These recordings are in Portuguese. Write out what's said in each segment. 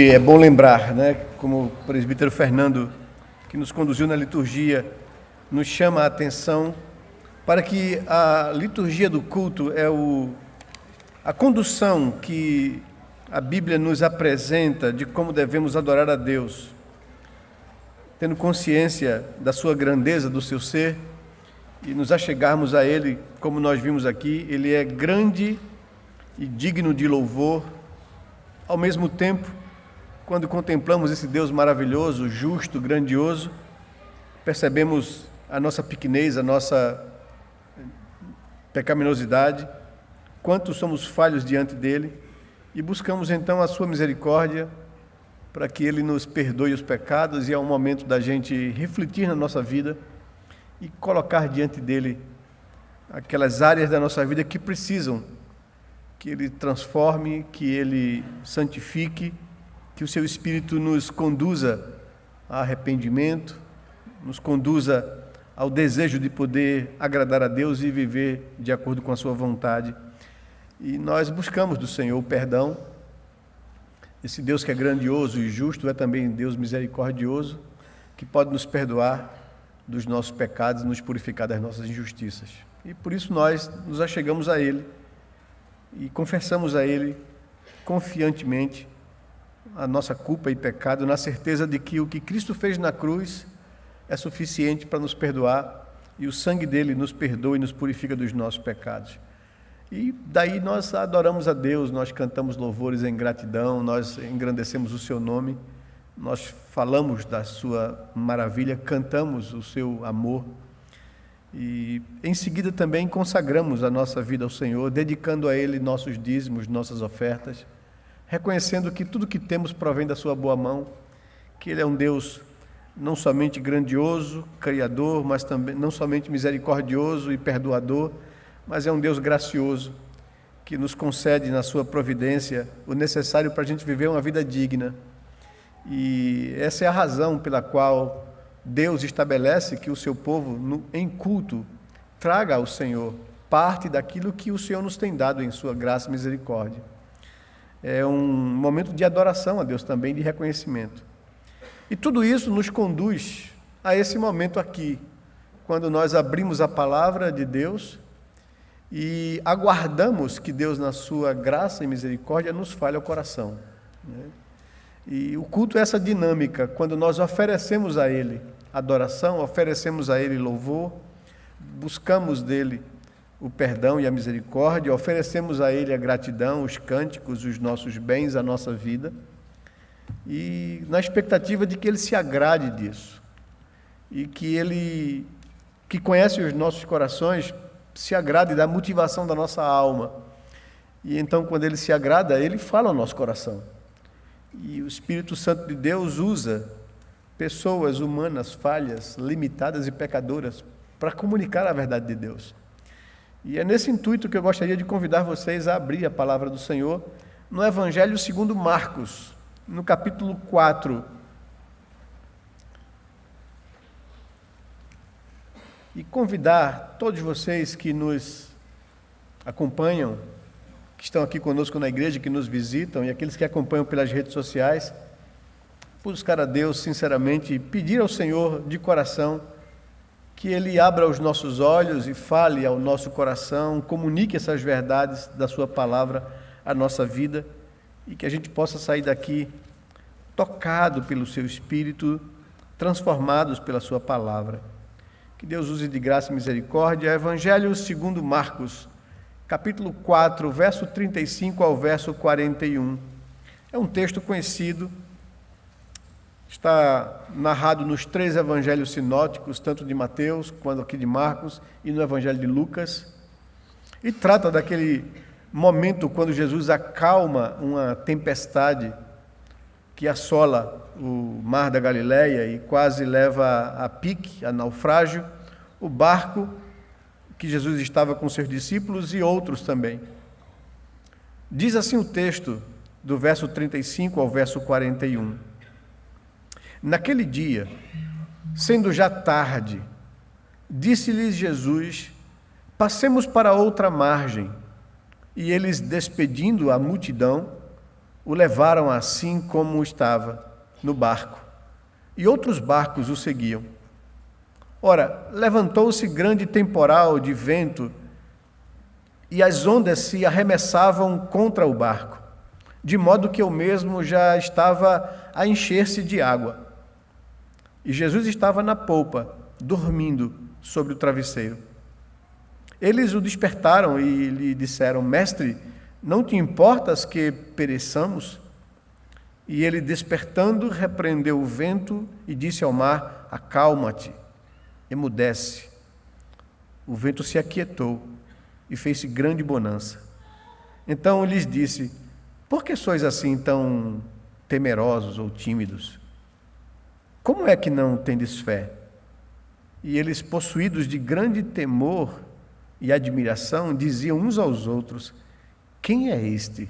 É bom lembrar, como o presbítero Fernando, que nos conduziu na liturgia, nos chama a atenção para que a liturgia do culto é a condução que a Bíblia nos apresenta de como devemos adorar a Deus, tendo consciência da sua grandeza, do seu ser, e nos achegarmos a Ele, como nós vimos aqui. Ele é grande e digno de louvor. Ao mesmo tempo, quando contemplamos esse Deus maravilhoso, justo, grandioso, percebemos a nossa pequenez, a nossa pecaminosidade, quanto somos falhos diante dele, e buscamos então a sua misericórdia para que ele nos perdoe os pecados, e é um momento da gente refletir na nossa vida e colocar diante dele aquelas áreas da nossa vida que precisam que ele transforme, que ele santifique, que o seu Espírito nos conduza a arrependimento, nos conduza ao desejo de poder agradar a Deus e viver de acordo com a sua vontade. E nós buscamos do Senhor o perdão. Esse Deus que é grandioso e justo é também Deus misericordioso, que pode nos perdoar dos nossos pecados e nos purificar das nossas injustiças. E por isso nós nos achegamos a Ele e confessamos a Ele confiantemente a nossa culpa e pecado, na certeza de que o que Cristo fez na cruz é suficiente para nos perdoar, e o sangue dele nos perdoa e nos purifica dos nossos pecados. E daí nós adoramos a Deus, nós cantamos louvores em gratidão, nós engrandecemos o seu nome, nós falamos da sua maravilha, cantamos o seu amor, e em seguida também consagramos a nossa vida ao Senhor, dedicando a Ele nossos dízimos, nossas ofertas, reconhecendo que tudo que temos provém da sua boa mão, que Ele é um Deus não somente grandioso, criador, mas também não somente misericordioso e perdoador, mas é um Deus gracioso, que nos concede na sua providência o necessário para a gente viver uma vida digna. E essa é a razão pela qual Deus estabelece que o seu povo, em culto, traga ao Senhor parte daquilo que o Senhor nos tem dado em sua graça e misericórdia. É um momento de adoração a Deus também, de reconhecimento. E tudo isso nos conduz a esse momento aqui, quando nós abrimos a palavra de Deus e aguardamos que Deus, na sua graça e misericórdia, nos fale ao coração. E o culto é essa dinâmica, quando nós oferecemos a Ele adoração, oferecemos a Ele louvor, buscamos dEle o perdão e a misericórdia, oferecemos a Ele a gratidão, os cânticos, os nossos bens, a nossa vida, e na expectativa de que Ele se agrade disso, e que Ele, que conhece os nossos corações, se agrade da motivação da nossa alma. E então, quando Ele se agrada, Ele fala ao nosso coração. E o Espírito Santo de Deus usa pessoas humanas, falhas, limitadas e pecadoras, para comunicar a verdade de Deus. E é nesse intuito que eu gostaria de convidar vocês a abrir a palavra do Senhor no Evangelho segundo Marcos, no capítulo 4. E convidar todos vocês que nos acompanham, que estão aqui conosco na igreja, que nos visitam, e aqueles que acompanham pelas redes sociais, buscar a Deus sinceramente e pedir ao Senhor de coração que Ele abra os nossos olhos e fale ao nosso coração, comunique essas verdades da sua palavra à nossa vida, e que a gente possa sair daqui tocado pelo seu Espírito, transformados pela sua palavra. Que Deus use de graça e misericórdia. Evangelho segundo Marcos, capítulo 4, verso 35 ao verso 41. É um texto conhecido, está narrado nos 3 evangelhos sinóticos, tanto de Mateus quanto aqui de Marcos e no evangelho de Lucas, e trata daquele momento quando Jesus acalma uma tempestade que assola o mar da Galileia e quase leva a pique, a naufrágio, o barco que Jesus estava com seus discípulos e outros também. Diz assim o texto, do verso 35 ao verso 41. Naquele dia, sendo já tarde, disse-lhes Jesus: passemos para outra margem. E eles, despedindo a multidão, o levaram assim como estava, no barco, e outros barcos o seguiam. Ora, levantou-se grande temporal de vento, e as ondas se arremessavam contra o barco, de modo que o mesmo já estava a encher-se de água. E Jesus estava na polpa, dormindo sobre o travesseiro. Eles o despertaram e lhe disseram: Mestre, não te importas que pereçamos? E ele, despertando, repreendeu o vento e disse ao mar: Acalma-te, emudece. O vento se aquietou e fez-se grande bonança. Então lhes disse: Por que sois assim tão temerosos ou tímidos? Como é que não tendes fé? E eles, possuídos de grande temor e admiração, diziam uns aos outros: Quem é este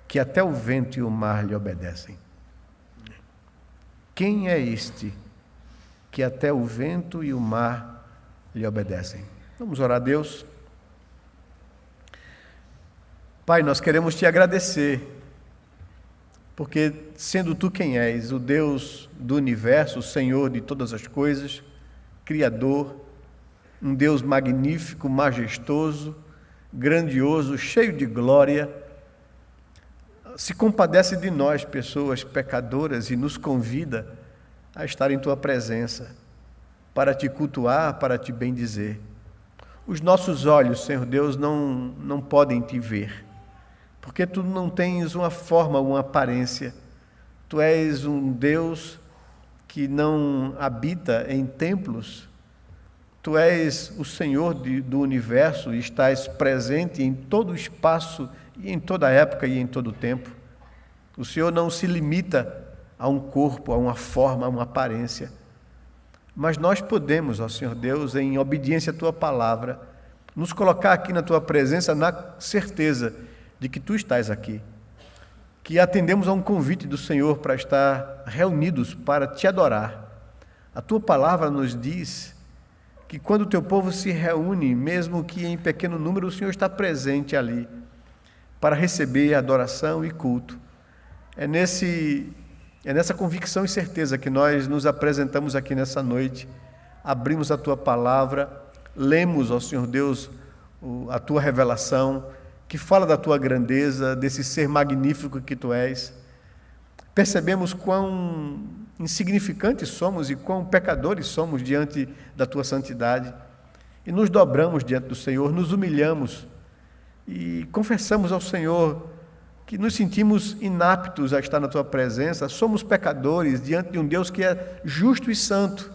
que até o vento e o mar lhe obedecem? Quem é este que até o vento e o mar lhe obedecem? Vamos orar a Deus. Pai, nós queremos te agradecer, porque sendo tu quem és, o Deus do universo, o Senhor de todas as coisas, Criador, um Deus magnífico, majestoso, grandioso, cheio de glória, se compadece de nós, pessoas pecadoras, e nos convida a estar em tua presença, para te cultuar, para te bendizer. Os nossos olhos, Senhor Deus, não podem te ver, porque tu não tens uma forma, uma aparência. Tu és um Deus que não habita em templos. Tu és o Senhor do universo e estás presente em todo o espaço e em toda época e em todo tempo. O Senhor não se limita a um corpo, a uma forma, a uma aparência. Mas nós podemos, ó Senhor Deus, em obediência à tua palavra, nos colocar aqui na tua presença na certeza de que tu estás aqui, que atendemos a um convite do Senhor para estar reunidos para te adorar. A tua palavra nos diz que quando o teu povo se reúne, mesmo que em pequeno número, o Senhor está presente ali para receber adoração e culto. É nessa convicção e certeza que nós nos apresentamos aqui nessa noite, abrimos a tua palavra, lemos, ó Senhor Deus, a tua revelação, que fala da tua grandeza, desse ser magnífico que tu és. Percebemos quão insignificantes somos e quão pecadores somos diante da tua santidade. E nos dobramos diante do Senhor, nos humilhamos e confessamos ao Senhor que nos sentimos inaptos a estar na tua presença, somos pecadores diante de um Deus que é justo e santo.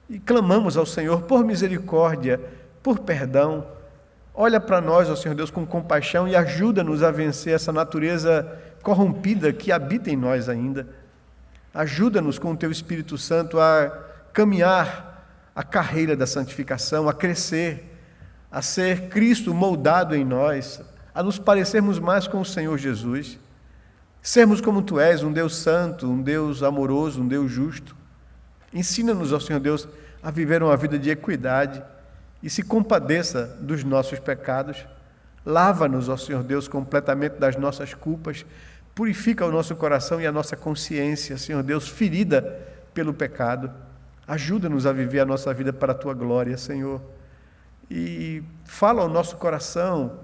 E clamamos ao Senhor por misericórdia, por perdão. Olha para nós, ó Senhor Deus, com compaixão e ajuda-nos a vencer essa natureza corrompida que habita em nós ainda. Ajuda-nos com o teu Espírito Santo a caminhar a carreira da santificação, a crescer, a ser Cristo moldado em nós, a nos parecermos mais com o Senhor Jesus, sermos como tu és, um Deus santo, um Deus amoroso, um Deus justo. Ensina-nos, ó Senhor Deus, a viver uma vida de equidade e se compadeça dos nossos pecados. Lava-nos, ó Senhor Deus, completamente das nossas culpas. Purifica o nosso coração e a nossa consciência, Senhor Deus, ferida pelo pecado. Ajuda-nos a viver a nossa vida para a tua glória, Senhor. E fala ao nosso coração,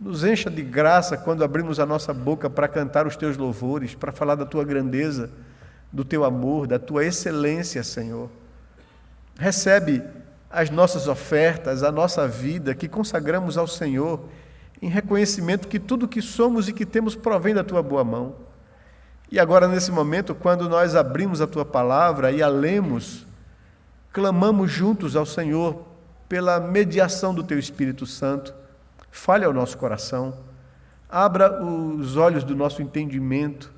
nos encha de graça quando abrimos a nossa boca para cantar os teus louvores, para falar da tua grandeza, do teu amor, da tua excelência, Senhor. Recebe as nossas ofertas, a nossa vida que consagramos ao Senhor, em reconhecimento que tudo que somos e que temos provém da tua boa mão. E agora, nesse momento, quando nós abrimos a tua palavra e a lemos, clamamos juntos ao Senhor pela mediação do teu Espírito Santo. Fale ao nosso coração, abra os olhos do nosso entendimento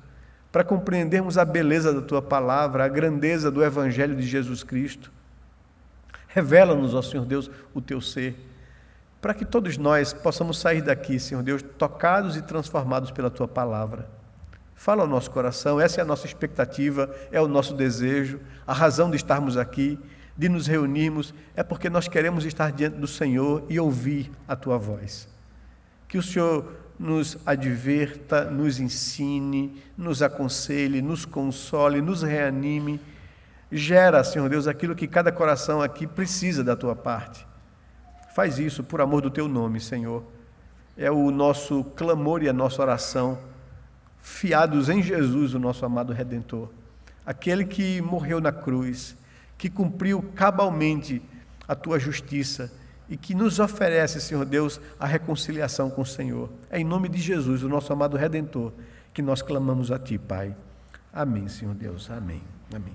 para compreendermos a beleza da tua palavra, a grandeza do Evangelho de Jesus Cristo. Revela-nos, ó Senhor Deus, o teu ser, para que todos nós possamos sair daqui, Senhor Deus, tocados e transformados pela tua palavra. Fala ao nosso coração, essa é a nossa expectativa, é o nosso desejo, a razão de estarmos aqui, de nos reunirmos, é porque nós queremos estar diante do Senhor e ouvir a tua voz. Que o Senhor nos adverta, nos ensine, nos aconselhe, nos console, nos reanime. Gera, Senhor Deus, aquilo que cada coração aqui precisa da tua parte. Faz isso por amor do teu nome, Senhor. É o nosso clamor e a nossa oração, fiados em Jesus, o nosso amado Redentor. Aquele que morreu na cruz, que cumpriu cabalmente a tua justiça e que nos oferece, Senhor Deus, a reconciliação com o Senhor. É em nome de Jesus, o nosso amado Redentor, que nós clamamos a Ti, Pai. Amém, Senhor Deus. Amém. Amém.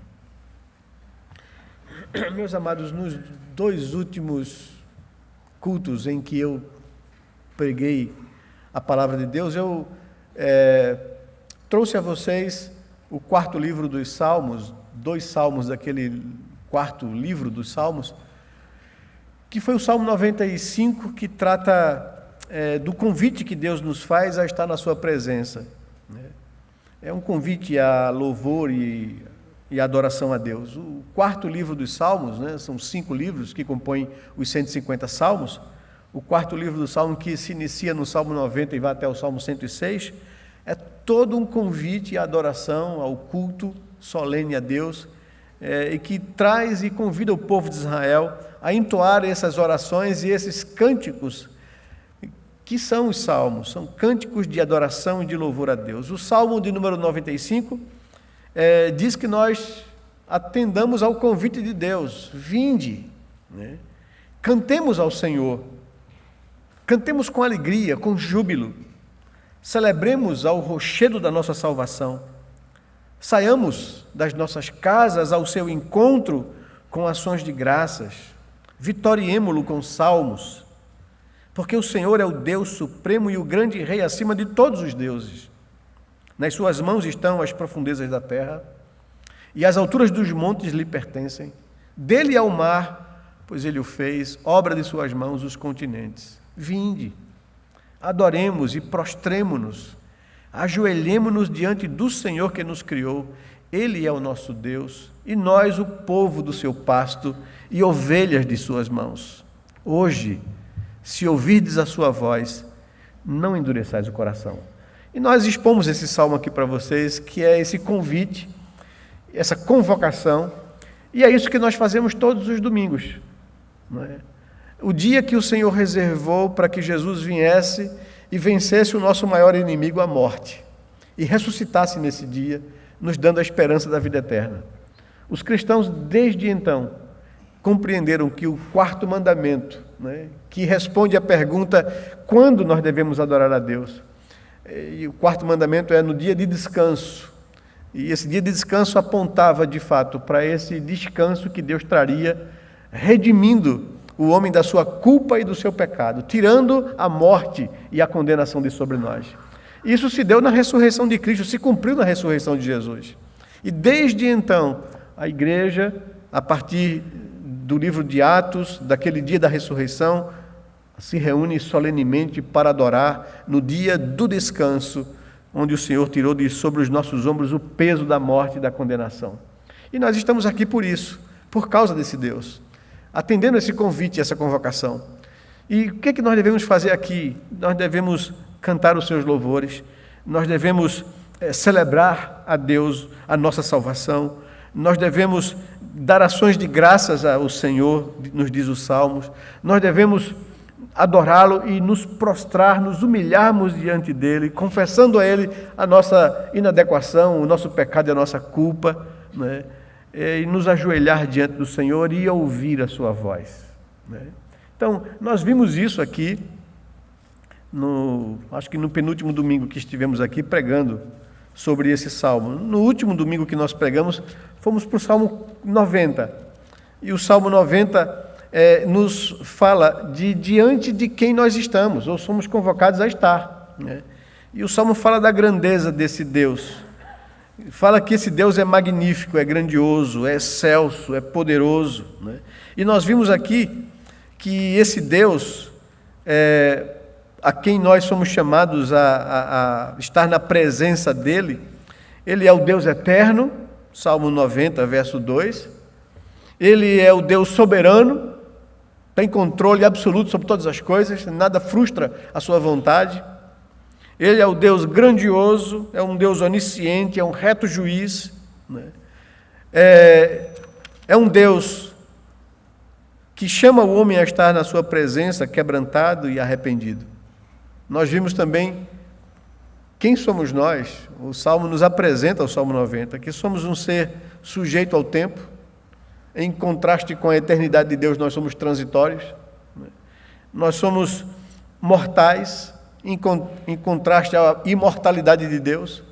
Meus amados, nos 2 últimos cultos em que eu preguei a palavra de Deus, eu trouxe a vocês o 4º livro dos Salmos, 2 salmos daquele 4º livro dos Salmos, que foi o Salmo 95, que trata do convite que Deus nos faz a estar na sua presença. É um convite a louvor e adoração a Deus. O 4º livro dos Salmos, são 5 livros que compõem os 150 Salmos. O 4º livro do Salmo, que se inicia no Salmo 90 e vai até o Salmo 106, é todo um convite à adoração, ao culto solene a Deus, e que traz e convida o povo de Israel a entoar essas orações e esses cânticos, que são os salmos, são cânticos de adoração e de louvor a Deus. O Salmo de número 95 diz que nós atendamos ao convite de Deus, vinde, cantemos ao Senhor, cantemos com alegria, com júbilo, celebremos ao rochedo da nossa salvação, saiamos das nossas casas ao seu encontro com ações de graças, vitoriemo-lo com salmos, porque o Senhor é o Deus supremo e o grande Rei acima de todos os deuses. Nas suas mãos estão as profundezas da terra, e as alturas dos montes lhe pertencem. Dele é o mar, pois ele o fez, obra de suas mãos os continentes. Vinde, adoremos e prostremo-nos, ajoelhemo-nos diante do Senhor que nos criou. Ele é o nosso Deus, e nós o povo do seu pasto e ovelhas de suas mãos. Hoje, se ouvirdes a sua voz, não endureçais o coração. E nós expomos esse salmo aqui para vocês, que é esse convite, essa convocação, e é isso que nós fazemos todos os domingos. Não é? O dia que o Senhor reservou para que Jesus viesse e vencesse o nosso maior inimigo, a morte, e ressuscitasse nesse dia, nos dando a esperança da vida eterna. Os cristãos, desde então, compreenderam que o 4º mandamento, que responde à pergunta quando nós devemos adorar a Deus, e o 4º mandamento é no dia de descanso. E esse dia de descanso apontava, de fato, para esse descanso que Deus traria, redimindo o homem da sua culpa e do seu pecado, tirando a morte e a condenação de sobre nós. Isso se deu na ressurreição de Cristo, se cumpriu na ressurreição de Jesus. E desde então, a igreja, a partir do livro de Atos, daquele dia da ressurreição, se reúne solenemente para adorar no dia do descanso, onde o Senhor tirou de sobre os nossos ombros o peso da morte e da condenação. E nós estamos aqui por isso, por causa desse Deus, atendendo esse convite, essa convocação. E o que é que nós devemos fazer aqui? Nós devemos cantar os seus louvores, nós devemos celebrar a Deus a nossa salvação, nós devemos dar ações de graças ao Senhor, nos diz os Salmos, nós devemos adorá-lo e nos prostrar, nos humilharmos diante dele, confessando a ele a nossa inadequação, o nosso pecado e a nossa culpa, e nos ajoelhar diante do Senhor e ouvir a sua voz. Então, nós vimos isso aqui, acho que no penúltimo domingo que estivemos aqui pregando sobre esse salmo. No último domingo que nós pregamos, fomos para o Salmo 90. E o Salmo 90 nos fala de diante de quem nós estamos, ou somos convocados a estar. E o Salmo fala da grandeza desse Deus. Fala que esse Deus é magnífico, é grandioso, é excelso, é poderoso. E nós vimos aqui que esse Deus, a quem nós somos chamados a estar na presença dele, ele é o Deus eterno, Salmo 90, verso 2. Ele é o Deus soberano, tem controle absoluto sobre todas as coisas, nada frustra a sua vontade. Ele é o Deus grandioso, é um Deus onisciente, é um reto juiz, né? É um Deus que chama o homem a estar na sua presença, quebrantado e arrependido. Nós vimos também quem somos nós. O Salmo nos apresenta, o Salmo 90, que somos um ser sujeito ao tempo. Em contraste com a eternidade de Deus, nós somos transitórios. Nós somos mortais, em contraste à imortalidade de Deus.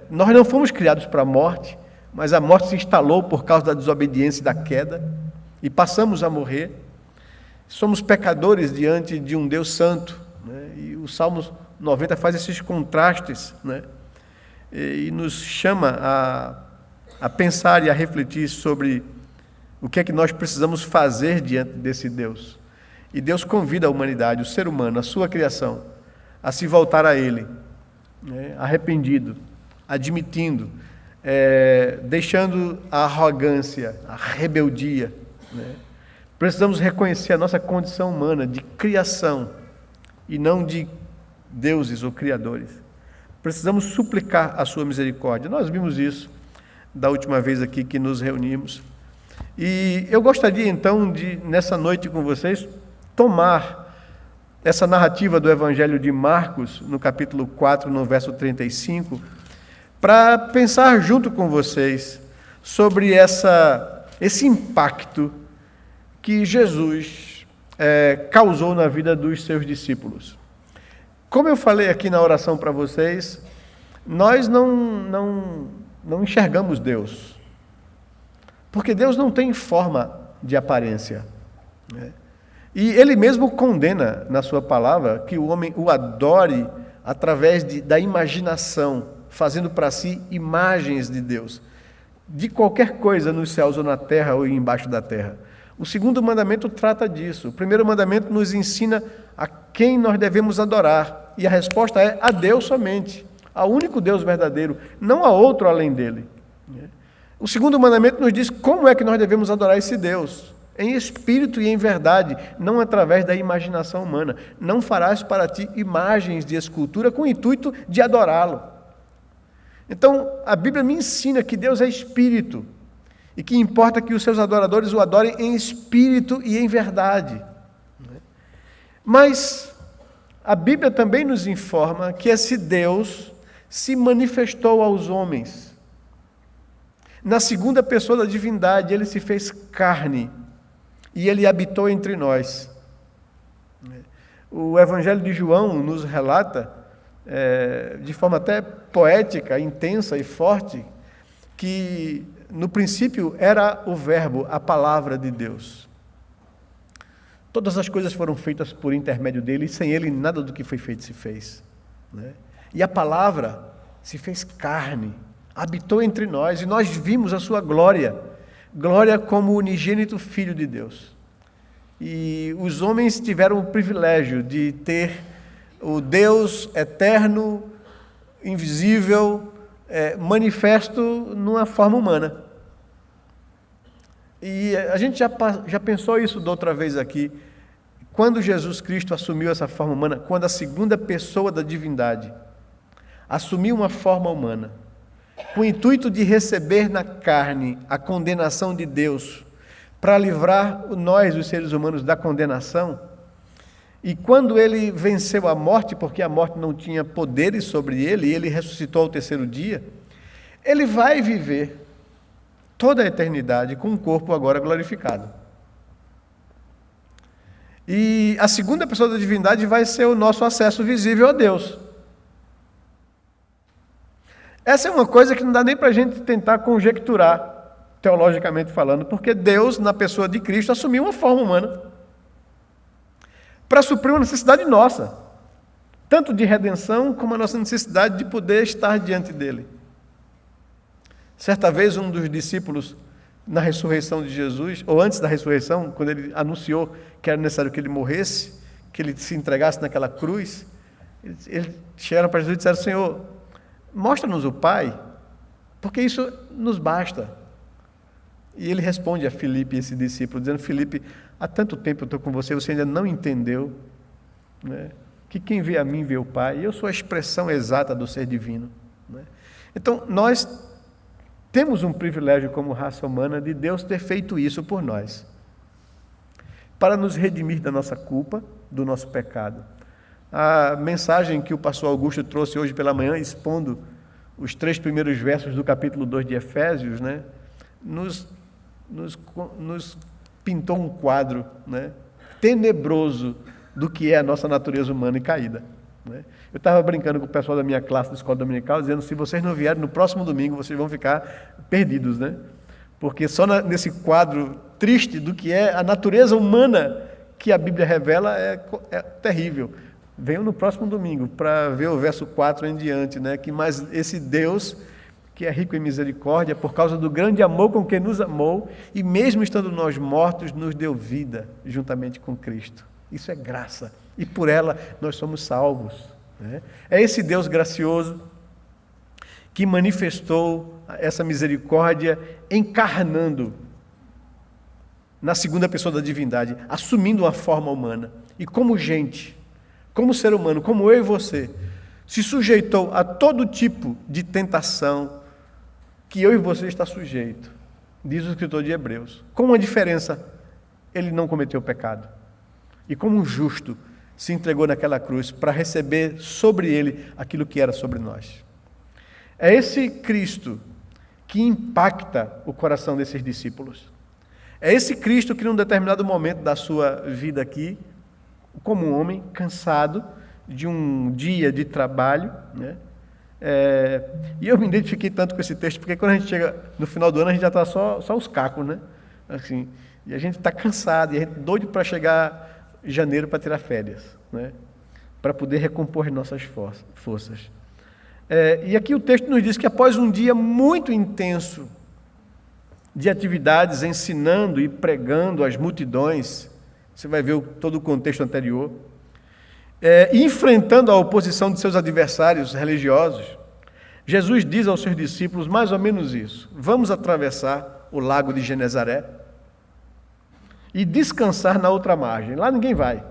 Nós não fomos criados para a morte, mas a morte se instalou por causa da desobediência e da queda, e passamos a morrer. Somos pecadores diante de um Deus santo, né? E o Salmo 90 faz esses contrastes, né? E nos chama a pensar e a refletir sobre o que é que nós precisamos fazer diante desse Deus. E Deus convida a humanidade, o ser humano, a sua criação, a se voltar a Ele, né? Arrependido, admitindo, deixando a arrogância, a rebeldia, né? Precisamos reconhecer a nossa condição humana de criação e não de deuses ou criadores. Precisamos suplicar a sua misericórdia. Nós vimos isso da última vez aqui que nos reunimos. E eu gostaria então de, nessa noite com vocês, tomar essa narrativa do Evangelho de Marcos, no capítulo 4, no verso 35, para pensar junto com vocês sobre esse impacto que Jesus causou na vida dos seus discípulos. Como eu falei aqui na oração para vocês, nós não enxergamos Deus, porque Deus não tem forma de aparência, né? E Ele mesmo condena na sua palavra que o homem o adore através da imaginação, fazendo para si imagens de Deus, de qualquer coisa nos céus ou na terra ou embaixo da terra. O segundo mandamento trata disso. O primeiro mandamento nos ensina a quem nós devemos adorar, e a resposta é a Deus somente, ao único Deus verdadeiro, não a outro além dele. O segundo mandamento nos diz como é que nós devemos adorar esse Deus, em espírito e em verdade, não através da imaginação humana. Não farás para ti imagens de escultura com o intuito de adorá-lo. Então, a Bíblia me ensina que Deus é espírito e que importa que os seus adoradores o adorem em espírito e em verdade. Mas a Bíblia também nos informa que esse Deus se manifestou aos homens. Na segunda pessoa da divindade, Ele se fez carne e Ele habitou entre nós. O Evangelho de João nos relata, de forma até poética, intensa e forte, que no princípio era o Verbo, a palavra de Deus. Todas as coisas foram feitas por intermédio dele, e sem ele nada do que foi feito se fez, né? E a palavra se fez carne, habitou entre nós, e nós vimos a sua glória, glória como unigênito Filho de Deus. E os homens tiveram o privilégio de ter o Deus eterno, invisível, manifesto numa forma humana. E a gente já pensou isso da outra vez aqui. Quando Jesus Cristo assumiu essa forma humana, quando a segunda pessoa da divindade assumiu uma forma humana, com o intuito de receber na carne a condenação de Deus, para livrar nós, os seres humanos, da condenação, e quando ele venceu a morte, porque a morte não tinha poderes sobre ele, e ele ressuscitou ao terceiro dia, ele vai viver toda a eternidade com um corpo agora glorificado. E a segunda pessoa da divindade vai ser o nosso acesso visível a Deus. Essa é uma coisa que não dá nem para a gente tentar conjecturar, teologicamente falando, porque Deus, na pessoa de Cristo, assumiu uma forma humana para suprir uma necessidade nossa, tanto de redenção como a nossa necessidade de poder estar diante dele. Certa vez, um dos discípulos, na ressurreição de Jesus, ou antes da ressurreição, quando ele anunciou que era necessário que ele morresse, que ele se entregasse naquela cruz, eles chegaram para Jesus e disseram: Senhor, mostra-nos o Pai, porque isso nos basta. E ele responde a Filipe, esse discípulo, dizendo: Filipe, há tanto tempo eu estou com você, você ainda não entendeu, né? que quem vê a mim vê o Pai, e eu sou a expressão exata do ser divino. Né? Então, nós temos um privilégio como raça humana de Deus ter feito isso por nós, para nos redimir da nossa culpa, do nosso pecado. A mensagem que o pastor Augusto trouxe hoje pela manhã, expondo os 3 primeiros versos do capítulo 2 de Efésios, né, nos pintou um quadro, né, tenebroso do que é a nossa natureza humana e caída. Né? Eu estava brincando com o pessoal da minha classe da escola dominical, dizendo: se vocês não vierem no próximo domingo, vocês vão ficar perdidos, né? Porque só nesse quadro triste do que é a natureza humana que a Bíblia revela é terrível. Venham no próximo domingo para ver o verso 4 em diante, né? Que mais esse Deus, que é rico em misericórdia, por causa do grande amor com que nos amou, e mesmo estando nós mortos, nos deu vida juntamente com Cristo. Isso é graça, e por ela nós somos salvos. Né? É esse Deus gracioso que manifestou essa misericórdia encarnando na segunda pessoa da divindade, assumindo uma forma humana. E como gente, como ser humano, como eu e você, se sujeitou a todo tipo de tentação que eu e você está sujeito, diz o escritor de Hebreus. Com uma diferença: ele não cometeu pecado. E como um justo, se entregou naquela cruz para receber sobre ele aquilo que era sobre nós. É esse Cristo que impacta o coração desses discípulos. É esse Cristo que, num determinado momento da sua vida aqui, como um homem cansado de um dia de trabalho, né? E eu me identifiquei tanto com esse texto, porque quando a gente chega no final do ano, a gente já está só os cacos, né? Assim, e a gente está cansado, e a gente doido para chegar janeiro para tirar férias, né? Para poder recompor nossas forças. E aqui o texto nos diz que após um dia muito intenso de atividades, ensinando e pregando às multidões, você vai ver todo o contexto anterior, enfrentando a oposição de seus adversários religiosos, Jesus diz aos seus discípulos mais ou menos isso: vamos atravessar o lago de Genezaré e descansar na outra margem. Lá ninguém vai.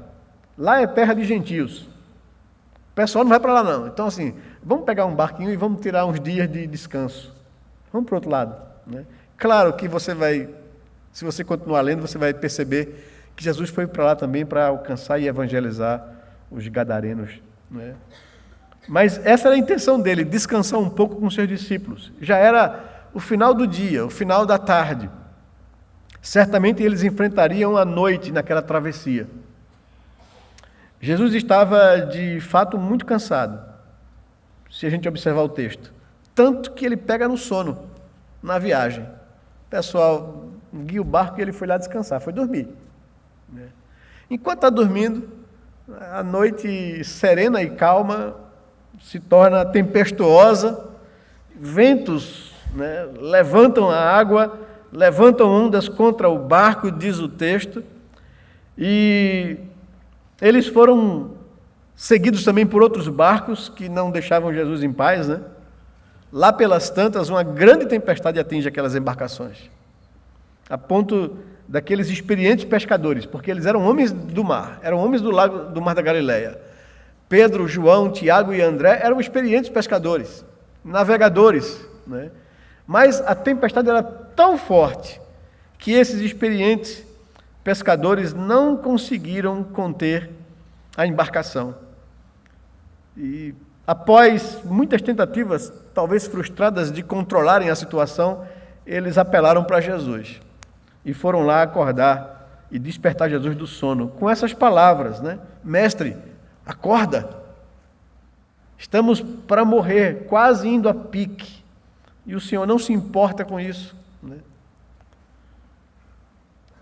Lá é terra de gentios. O pessoal não vai para lá não. Então, assim, vamos pegar um barquinho e vamos tirar uns dias de descanso. Vamos para o outro lado. Né? Claro que você vai, se você continuar lendo, você vai perceber que Jesus foi para lá também para alcançar e evangelizar os gadarenos. Né? Mas essa era a intenção dele, descansar um pouco com seus discípulos. Já era o final do dia, o final da tarde. Certamente eles enfrentariam a noite naquela travessia. Jesus estava, de fato, muito cansado, se a gente observar o texto. Tanto que ele pega no sono, na viagem. O pessoal guia o barco e ele foi lá descansar, foi dormir. Enquanto está dormindo, a noite serena e calma se torna tempestuosa, ventos, né, levantam a água, levantam ondas contra o barco, diz o texto, e eles foram seguidos também por outros barcos que não deixavam Jesus em paz, né? Lá pelas tantas, uma grande tempestade atinge aquelas embarcações, a ponto daqueles experientes pescadores, porque eles eram homens do mar, eram homens do mar da Galileia. Pedro, João, Tiago e André eram experientes pescadores, navegadores, né? Mas a tempestade era tão forte que esses experientes pescadores não conseguiram conter a embarcação. E após muitas tentativas, talvez frustradas, de controlarem a situação, eles apelaram para Jesus e foram lá acordar e despertar Jesus do sono com essas palavras, né? Mestre, acorda, estamos para morrer, quase indo a pique, e o Senhor não se importa com isso, né?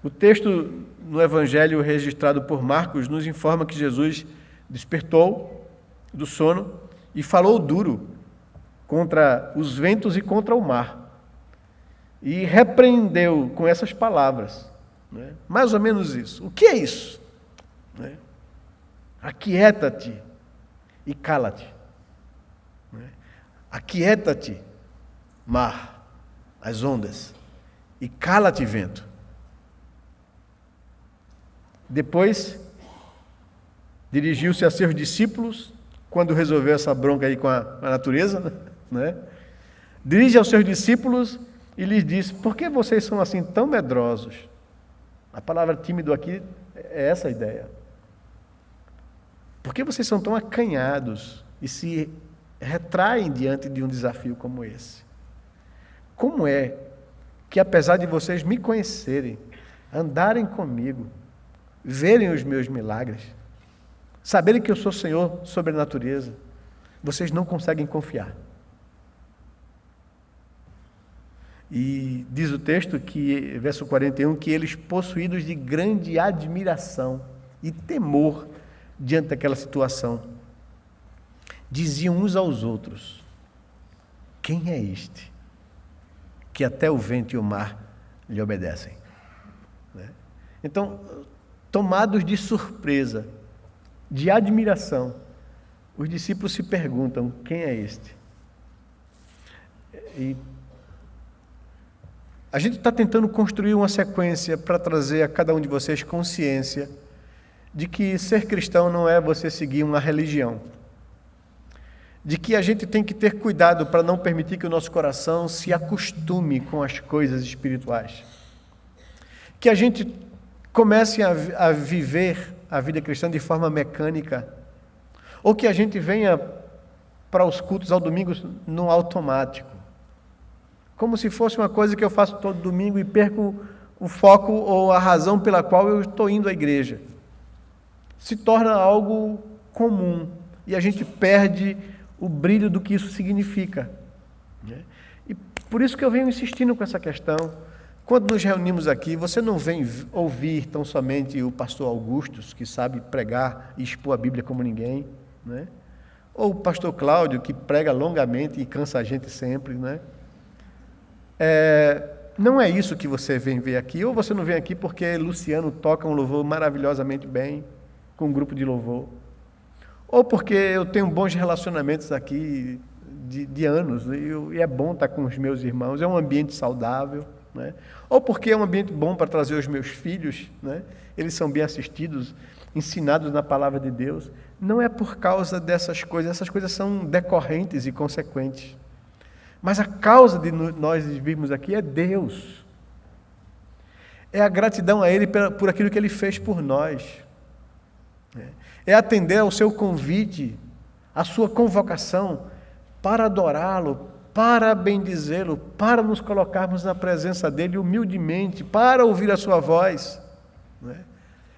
O texto no Evangelho registrado por Marcos nos informa que Jesus despertou do sono e falou duro contra os ventos e contra o mar, e repreendeu com essas palavras, né? Mais ou menos isso. O que é isso? Né? Aquieta-te e cala-te. Né? Aquieta-te, mar, as ondas, e cala-te, vento. Depois, Dirigiu-se a seus discípulos, quando resolveu essa bronca aí com a natureza, né? Dirige aos seus discípulos e lhes diz: por que vocês são assim tão medrosos? A palavra tímido aqui é essa a ideia. Por que vocês são tão acanhados e se retraem diante de um desafio como esse? Como é que, apesar de vocês me conhecerem, andarem comigo, verem os meus milagres, saberem que eu sou Senhor sobre a natureza, vocês não conseguem confiar? E diz o texto, que, verso 41, que eles, possuídos de grande admiração e temor diante daquela situação, diziam uns aos outros: quem é este que até o vento e o mar lhe obedecem? Então, tomados de surpresa, de admiração, os discípulos se perguntam: quem é este? E a gente está tentando construir uma sequência para trazer a cada um de vocês consciência de que ser cristão não é você seguir uma religião, de que a gente tem que ter cuidado para não permitir que o nosso coração se acostume com as coisas espirituais, que a gente comece a viver a vida cristã de forma mecânica, ou que a gente venha para os cultos ao domingo no automático, como se fosse uma coisa que eu faço todo domingo e perco o foco ou a razão pela qual eu estou indo à igreja. Se torna algo comum e a gente perde o brilho do que isso significa. E por isso que eu venho insistindo com essa questão. Quando nos reunimos aqui, você não vem ouvir tão somente o pastor Augustus, que sabe pregar e expor a Bíblia como ninguém, né? Ou o pastor Cláudio, que prega longamente e cansa a gente sempre, né? Não é isso que você vem ver aqui, ou você não vem aqui porque Luciano toca um louvor maravilhosamente bem, com um grupo de louvor, ou porque eu tenho bons relacionamentos aqui de anos, e é bom estar com os meus irmãos, é um ambiente saudável, né? Ou porque é um ambiente bom para trazer os meus filhos, né? Eles são bem assistidos, ensinados na palavra de Deus. Não é por causa dessas coisas, essas coisas são decorrentes e consequentes. Mas a causa de nós virmos aqui é Deus. É a gratidão a Ele por aquilo que Ele fez por nós. É atender ao seu convite, à sua convocação, para adorá-lo, para bendizê-lo, para nos colocarmos na presença dEle humildemente, para ouvir a sua voz.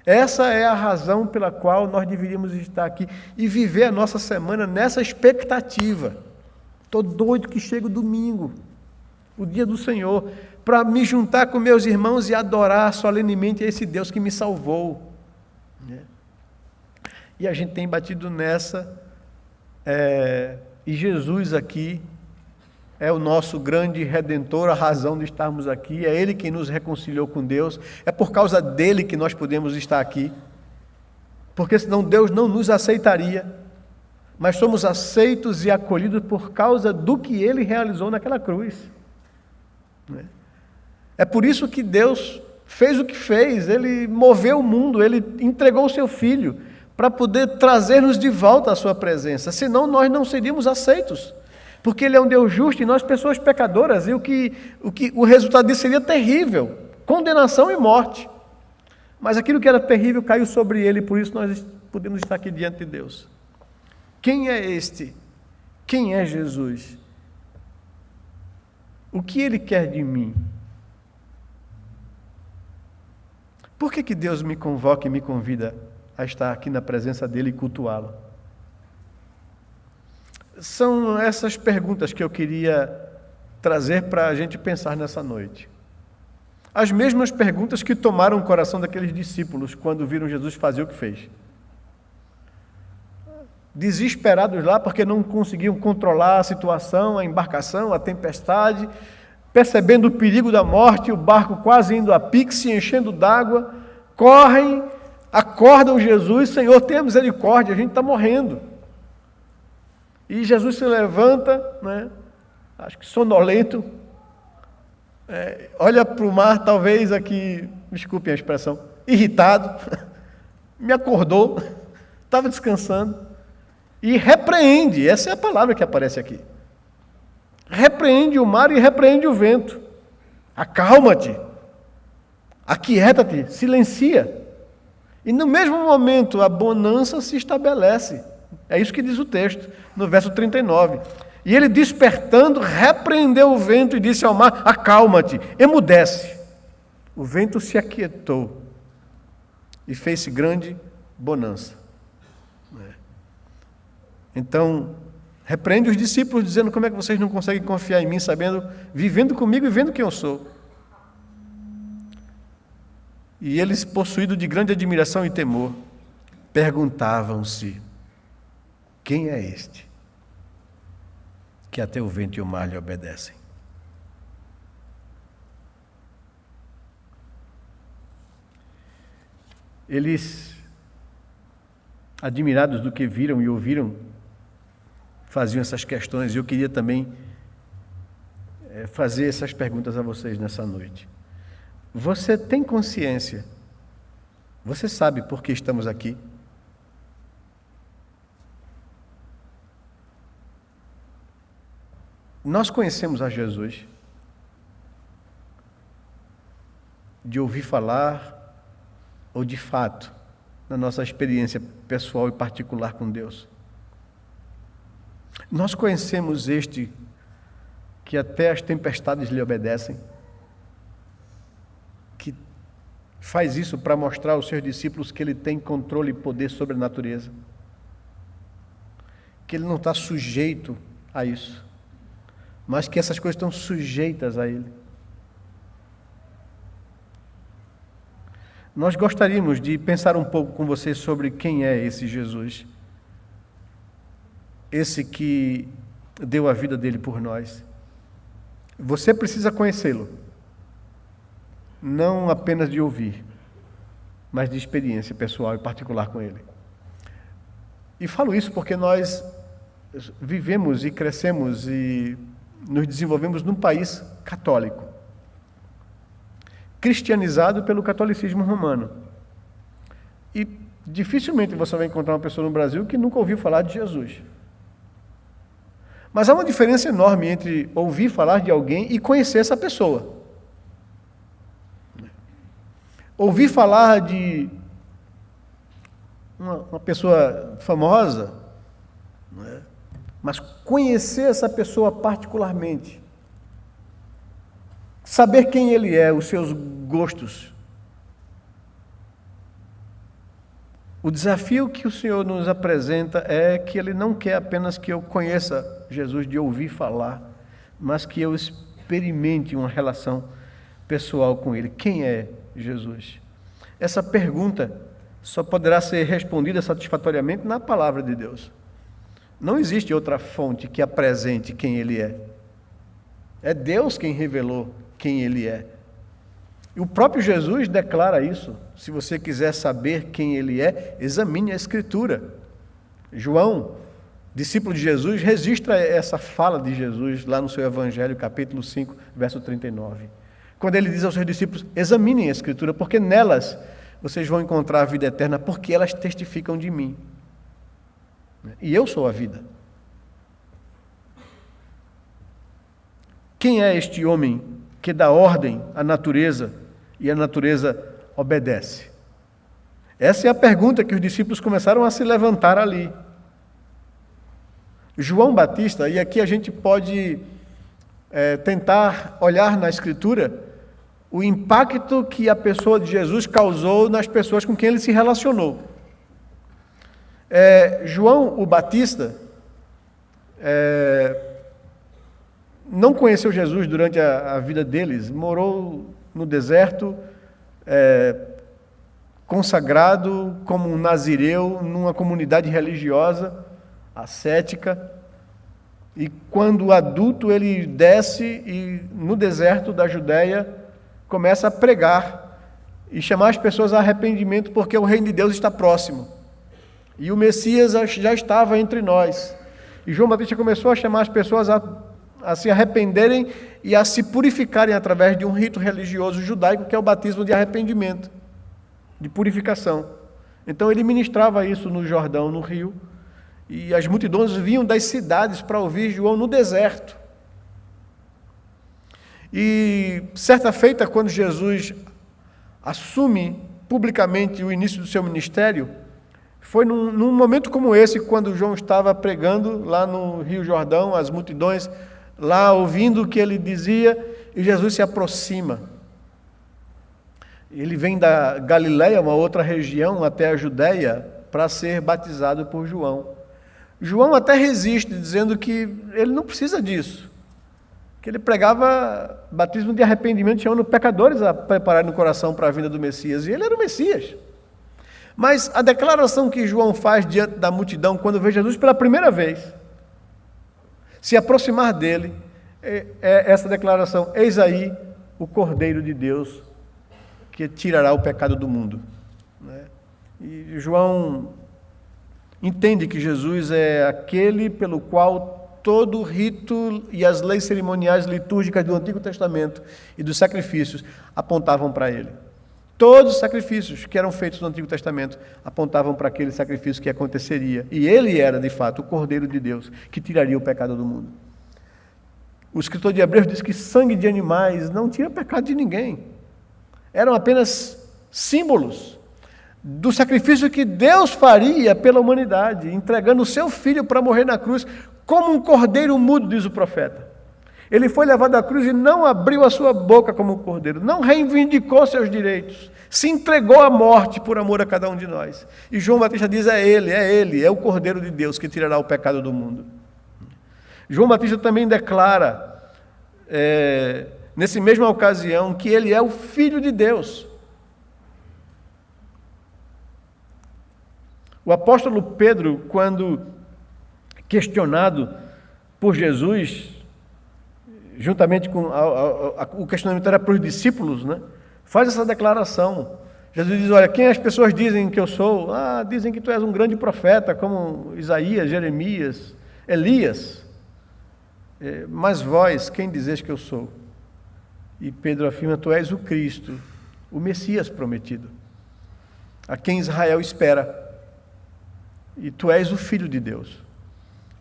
Essa é a razão pela qual nós deveríamos estar aqui e viver a nossa semana nessa expectativa. Estou doido que chega o domingo, o dia do Senhor, para me juntar com meus irmãos e adorar solenemente a esse Deus que me salvou. E a gente tem batido nessa, e Jesus aqui é o nosso grande Redentor, a razão de estarmos aqui, é Ele quem nos reconciliou com Deus, é por causa dEle que nós podemos estar aqui, porque senão Deus não nos aceitaria. Mas somos aceitos e acolhidos por causa do que Ele realizou naquela cruz. É por isso que Deus fez o que fez, Ele moveu o mundo, Ele entregou o seu Filho para poder trazer-nos de volta à sua presença, senão nós não seríamos aceitos, porque Ele é um Deus justo e nós pessoas pecadoras, e o resultado disso seria terrível, condenação e morte. Mas aquilo que era terrível caiu sobre Ele, por isso nós podemos estar aqui diante de Deus. Quem é este? Quem é Jesus? O que Ele quer de mim? Por que Deus me convoca e me convida a estar aqui na presença dEle e cultuá-lo? São essas perguntas que eu queria trazer para a gente pensar nessa noite. As mesmas perguntas que tomaram o coração daqueles discípulos quando viram Jesus fazer o que fez. Desesperados lá porque não conseguiam controlar a situação, a embarcação, a tempestade, percebendo o perigo da morte, o barco quase indo a pique, se enchendo d'água, correm, acordam Jesus: Senhor, tenha misericórdia, a gente está morrendo. E Jesus se levanta, acho que sonolento, olha para o mar, talvez aqui, desculpem a expressão, irritado, me acordou, estava descansando, e repreende, essa é a palavra que aparece aqui. Repreende o mar e repreende o vento. Acalma-te, aquieta-te, silencia. E no mesmo momento a bonança se estabelece. É isso que diz o texto, no verso 39. E ele, despertando, repreendeu o vento e disse ao mar: acalma-te, emudece. O vento se aquietou e fez-se grande bonança. Então, repreende os discípulos, dizendo: como é que vocês não conseguem confiar em mim, vivendo comigo e vendo quem eu sou? E eles, possuídos de grande admiração e temor, perguntavam-se: quem é este que até o vento e o mar lhe obedecem? Eles, admirados do que viram e ouviram, faziam essas questões, e eu queria também fazer essas perguntas a vocês nessa noite. Você tem consciência? Você sabe por que estamos aqui? Nós conhecemos a Jesus de ouvir falar ou de fato, na nossa experiência pessoal e particular com Deus? Nós conhecemos este que até as tempestades lhe obedecem, que faz isso para mostrar aos seus discípulos que ele tem controle e poder sobre a natureza, que ele não está sujeito a isso, mas que essas coisas estão sujeitas a ele. Nós gostaríamos de pensar um pouco com vocês sobre quem é esse Jesus, esse que deu a vida dele por nós. Você precisa conhecê-lo, não apenas de ouvir, mas de experiência pessoal e particular com ele. E falo isso porque nós vivemos e crescemos e nos desenvolvemos num país católico, cristianizado pelo catolicismo romano. E dificilmente você vai encontrar uma pessoa no Brasil que nunca ouviu falar de Jesus. Mas há uma diferença enorme entre ouvir falar de alguém e conhecer essa pessoa. Ouvir falar de uma pessoa famosa, não é? Mas conhecer essa pessoa particularmente, saber quem ele é, os seus gostos. O desafio que o Senhor nos apresenta é que ele não quer apenas que eu conheça Jesus de ouvir falar, mas que eu experimente uma relação pessoal com ele. Quem é Jesus? Essa pergunta só poderá ser respondida satisfatoriamente na palavra de Deus. Não existe outra fonte que apresente quem ele é. É Deus quem revelou quem ele é. E o próprio Jesus declara isso. Se você quiser saber quem ele é, examine a Escritura. João, discípulo de Jesus, registra essa fala de Jesus lá no seu Evangelho, capítulo 5, verso 39. Quando ele diz aos seus discípulos: examinem a Escritura, porque nelas vocês vão encontrar a vida eterna, porque elas testificam de mim. E eu sou a vida. Quem é este homem que dá ordem à natureza e a natureza obedece? Essa é a pergunta que os discípulos começaram a se levantar ali. João Batista, e aqui a gente pode tentar olhar na Escritura o impacto que a pessoa de Jesus causou nas pessoas com quem ele se relacionou. João o Batista não conheceu Jesus durante a vida deles, morou no deserto, consagrado como um nazireu numa comunidade religiosa, ascética, e quando adulto ele desce e no deserto da Judéia começa a pregar e chamar as pessoas a arrependimento, porque o reino de Deus está próximo. E o Messias já estava entre nós. E João Batista começou a chamar as pessoas a se arrependerem e a se purificarem através de um rito religioso judaico, que é o batismo de arrependimento, de purificação. Então ele ministrava isso no Jordão, no rio, e as multidões vinham das cidades para ouvir João no deserto. E certa feita, quando Jesus assume publicamente o início do seu ministério, foi num momento como esse, quando João estava pregando lá no Rio Jordão, as multidões lá ouvindo o que ele dizia, e Jesus se aproxima. Ele vem da Galileia, uma outra região, até a Judéia, para ser batizado por João. João até resiste, dizendo que ele não precisa disso, que ele pregava batismo de arrependimento, chamando pecadores a prepararem no coração para a vinda do Messias, e ele era o Messias. Mas a declaração que João faz diante da multidão, quando vê Jesus pela primeira vez, se aproximar dele, é essa declaração: eis aí o Cordeiro de Deus, que tirará o pecado do mundo. E João entende que Jesus é aquele pelo qual todo o rito e as leis cerimoniais litúrgicas do Antigo Testamento e dos sacrifícios apontavam para ele. Todos os sacrifícios que eram feitos no Antigo Testamento apontavam para aquele sacrifício que aconteceria. E ele era, de fato, o Cordeiro de Deus, que tiraria o pecado do mundo. O escritor de Hebreus diz que sangue de animais não tira pecado de ninguém. Eram apenas símbolos do sacrifício que Deus faria pela humanidade, entregando o seu filho para morrer na cruz, como um cordeiro mudo, diz o profeta. Ele foi levado à cruz e não abriu a sua boca como um cordeiro, não reivindicou seus direitos, se entregou à morte por amor a cada um de nós. E João Batista diz: é ele, é o Cordeiro de Deus que tirará o pecado do mundo. João Batista também declara, nessa mesma ocasião, que ele é o Filho de Deus. O apóstolo Pedro, quando questionado por Jesus, juntamente com o questionamento era para os discípulos, né? Faz essa declaração. Jesus diz: olha, quem as pessoas dizem que eu sou? Dizem que tu és um grande profeta, como Isaías, Jeremias, Elias. Mas vós, quem dizeis que eu sou? E Pedro afirma: tu és o Cristo, o Messias prometido, a quem Israel espera. E tu és o Filho de Deus.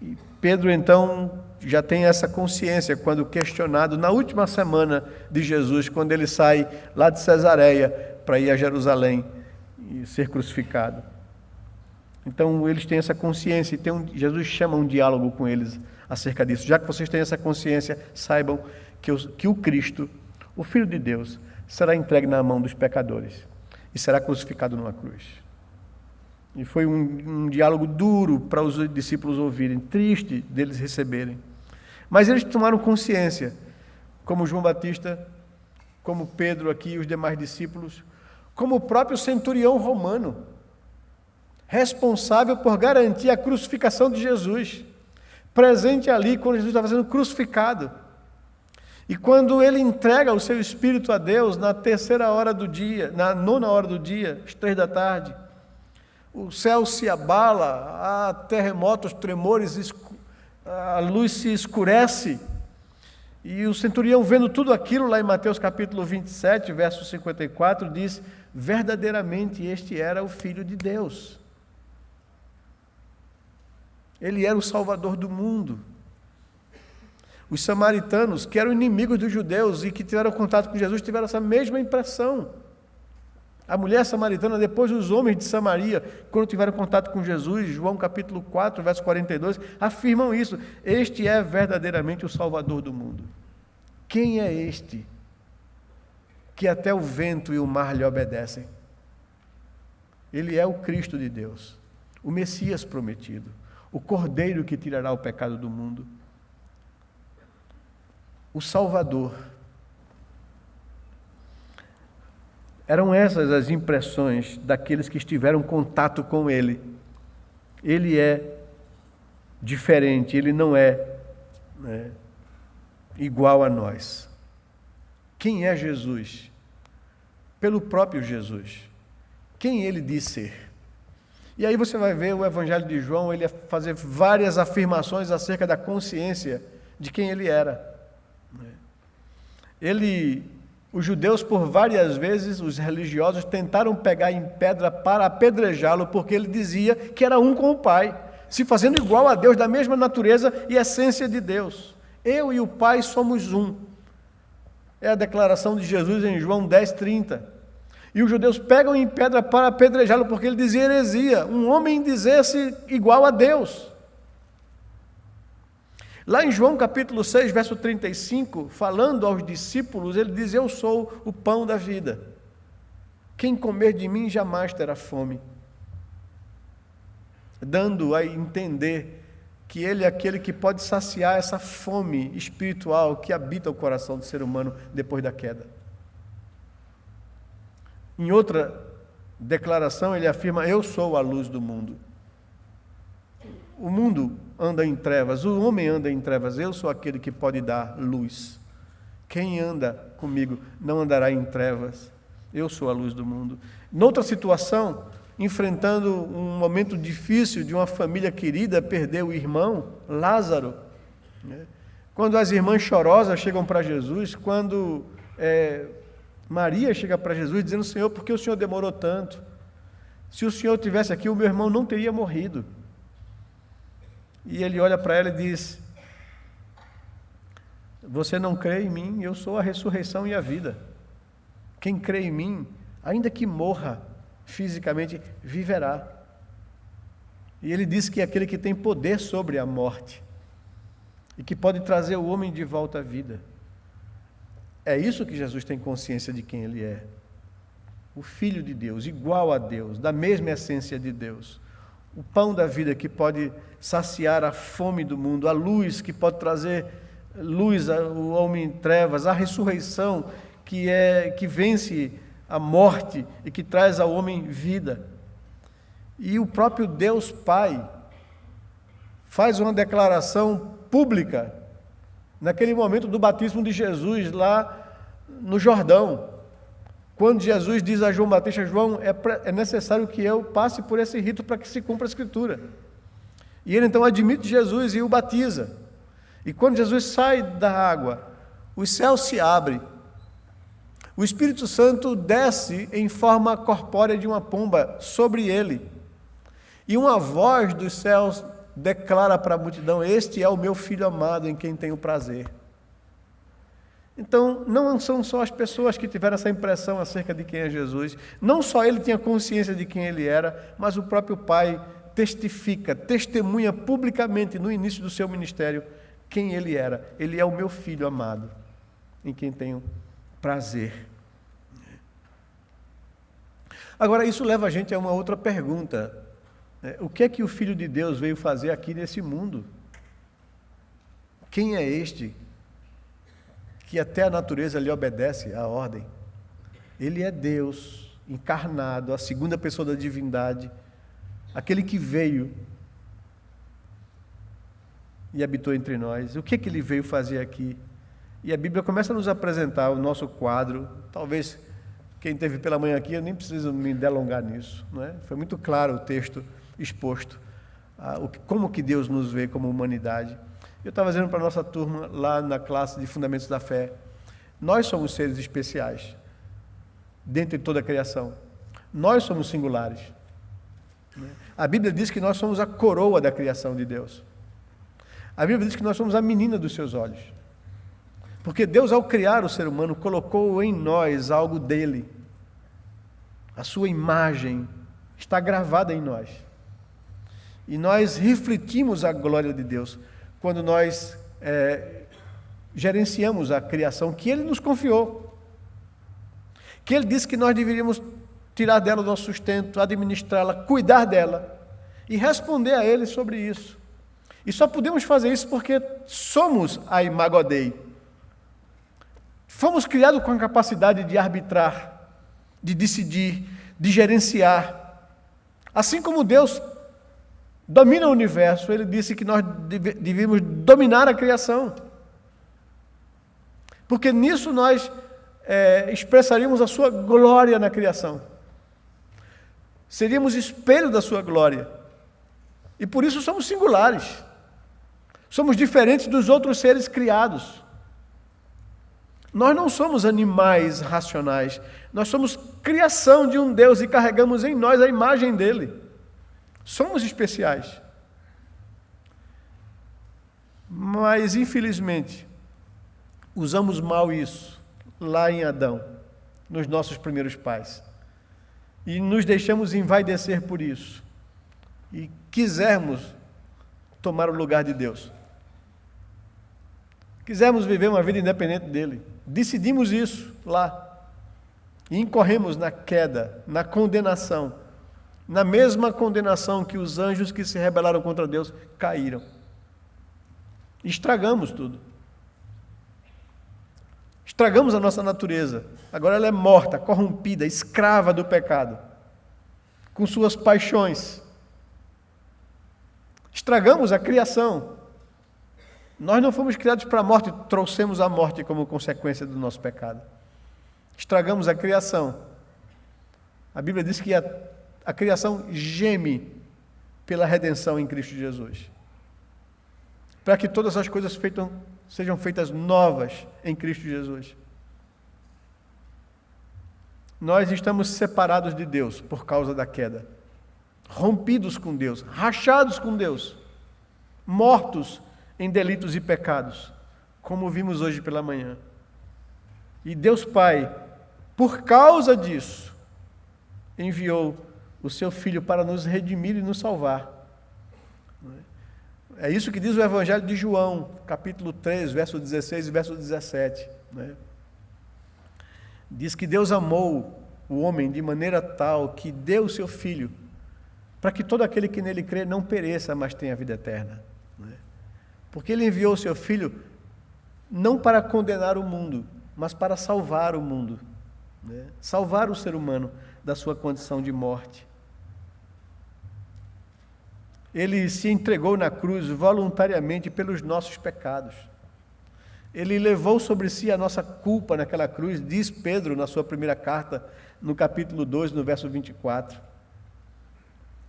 E Pedro, então, já tem essa consciência quando questionado na última semana de Jesus, quando ele sai lá de Cesareia para ir a Jerusalém e ser crucificado. Então, eles têm essa consciência e Jesus chama um diálogo com eles acerca disso. Já que vocês têm essa consciência, saibam que o Cristo, o Filho de Deus, será entregue na mão dos pecadores e será crucificado numa cruz. E foi um diálogo duro para os discípulos ouvirem, triste deles receberem. Mas eles tomaram consciência, como João Batista, como Pedro aqui e os demais discípulos, como o próprio centurião romano, responsável por garantir a crucificação de Jesus, presente ali quando Jesus estava sendo crucificado. E quando ele entrega o seu espírito a Deus na terceira hora do dia, na nona hora do dia, às 3 da tarde, o céu se abala, há terremotos, tremores, a luz se escurece. E o centurião, vendo tudo aquilo, lá em Mateus capítulo 27, verso 54, diz: verdadeiramente este era o Filho de Deus. Ele era o Salvador do mundo. Os samaritanos, que eram inimigos dos judeus e que tiveram contato com Jesus, tiveram essa mesma impressão. A mulher samaritana, depois os homens de Samaria, quando tiveram contato com Jesus, João capítulo 4, verso 42, afirmam isso: este é verdadeiramente o Salvador do mundo. Quem é este que até o vento e o mar lhe obedecem? Ele é o Cristo de Deus, o Messias prometido, o Cordeiro que tirará o pecado do mundo, o Salvador. Eram essas as impressões daqueles que estiveram em contato com ele. Ele é diferente, ele não é, igual a nós. Quem é Jesus? Pelo próprio Jesus. Quem ele diz ser? E aí você vai ver o Evangelho de João, ele fazer várias afirmações acerca da consciência de quem ele era. Ele Os judeus, por várias vezes, os religiosos tentaram pegar em pedra para apedrejá-lo, porque ele dizia que era um com o Pai, se fazendo igual a Deus, da mesma natureza e essência de Deus. Eu e o Pai somos um. É a declaração de Jesus em João 10:30. E os judeus pegam em pedra para apedrejá-lo, porque ele dizia heresia, um homem dizer-se igual a Deus. Lá em João capítulo 6, verso 35, falando aos discípulos, ele diz: eu sou o pão da vida. Quem comer de mim jamais terá fome. Dando a entender que ele é aquele que pode saciar essa fome espiritual que habita o coração do ser humano depois da queda. Em outra declaração, ele afirma: eu sou a luz do mundo. O mundo anda em trevas, o homem anda em trevas, eu sou aquele que pode dar luz. Quem anda comigo não andará em trevas, eu sou a luz do mundo. Noutra situação, enfrentando um momento difícil de uma família querida, perdeu o irmão, Lázaro, né? Quando as irmãs chorosas chegam para Jesus, quando Maria chega para Jesus dizendo: Senhor, por que o Senhor demorou tanto? Se o Senhor estivesse aqui, o meu irmão não teria morrido. E ele olha para ela e diz: você não crê em mim? Eu sou a ressurreição e a vida. Quem crê em mim, ainda que morra fisicamente, viverá. E ele diz que é aquele que tem poder sobre a morte e que pode trazer o homem de volta à vida. É isso que Jesus tem consciência de quem ele é. O Filho de Deus, igual a Deus, da mesma essência de Deus. O pão da vida que pode saciar a fome do mundo, a luz que pode trazer luz ao homem em trevas, a ressurreição que vence a morte e que traz ao homem vida. E o próprio Deus Pai faz uma declaração pública naquele momento do batismo de Jesus lá no Jordão. Quando Jesus diz a João Batista: João, é necessário que eu passe por esse rito para que se cumpra a Escritura. E ele então admite Jesus e o batiza. E quando Jesus sai da água, os céus se abrem. O Espírito Santo desce em forma corpórea de uma pomba sobre ele. E uma voz dos céus declara para a multidão: este é o meu Filho amado em quem tenho prazer. Então, não são só as pessoas que tiveram essa impressão acerca de quem é Jesus, não só ele tinha consciência de quem ele era, mas o próprio Pai testifica, testemunha publicamente no início do seu ministério quem ele era. Ele é o meu Filho amado, em quem tenho prazer. Agora, isso leva a gente a uma outra pergunta. O que é que o Filho de Deus veio fazer aqui nesse mundo? Quem é este que até a natureza lhe obedece à ordem? Ele é Deus encarnado, a segunda pessoa da divindade, aquele que veio e habitou entre nós. O que é que ele veio fazer aqui? E a Bíblia começa a nos apresentar o nosso quadro. Talvez quem esteve pela manhã aqui, eu nem preciso me delongar nisso, não é? Foi muito claro o texto exposto, como que Deus nos vê como humanidade. Eu estava dizendo para a nossa turma, lá na classe de Fundamentos da Fé, nós somos seres especiais, dentre toda a criação. Nós somos singulares. A Bíblia diz que nós somos a coroa da criação de Deus. A Bíblia diz que nós somos a menina dos seus olhos. Porque Deus, ao criar o ser humano, colocou em nós algo dele. A sua imagem está gravada em nós. E nós refletimos a glória de Deus quando nós gerenciamos a criação que Ele nos confiou. Que Ele disse que nós deveríamos tirar dela o nosso sustento, administrá-la, cuidar dela e responder a Ele sobre isso. E só podemos fazer isso porque somos a imago Dei. Fomos criados com a capacidade de arbitrar, de decidir, de gerenciar. Assim como Deus domina o universo, Ele disse que nós devíamos dominar a criação. Porque nisso nós expressaríamos a sua glória na criação. Seríamos espelho da sua glória. E por isso somos singulares. Somos diferentes dos outros seres criados. Nós não somos animais racionais, nós somos criação de um Deus e carregamos em nós a imagem dele. Somos especiais. Mas, infelizmente, usamos mal isso lá em Adão, nos nossos primeiros pais. E nos deixamos envaidecer por isso. E quisermos tomar o lugar de Deus. Quisermos viver uma vida independente dele. Decidimos isso lá. E incorremos na queda, na condenação. Na mesma condenação que os anjos que se rebelaram contra Deus caíram. Estragamos tudo. Estragamos a nossa natureza. Agora ela é morta, corrompida, escrava do pecado. Com suas paixões. Estragamos a criação. Nós não fomos criados para a morte, trouxemos a morte como consequência do nosso pecado. Estragamos a criação. A Bíblia diz que a criação geme pela redenção em Cristo Jesus. Para que todas as coisas sejam feitas novas em Cristo Jesus. Nós estamos separados de Deus por causa da queda. Rompidos com Deus, rachados com Deus, mortos em delitos e pecados, como vimos hoje pela manhã. E Deus Pai, por causa disso, enviou o seu Filho para nos redimir e nos salvar. É isso que diz o Evangelho de João, capítulo 3, verso 16 e verso 17. Diz que Deus amou o homem de maneira tal que deu o seu Filho, para que todo aquele que nele crê não pereça, mas tenha vida eterna. Porque ele enviou o seu Filho não para condenar o mundo, mas para salvar o mundo. Salvar o ser humano da sua condição de morte. Ele se entregou na cruz voluntariamente pelos nossos pecados. Ele levou sobre si a nossa culpa naquela cruz, diz Pedro na sua primeira carta, no capítulo 2, no verso 24.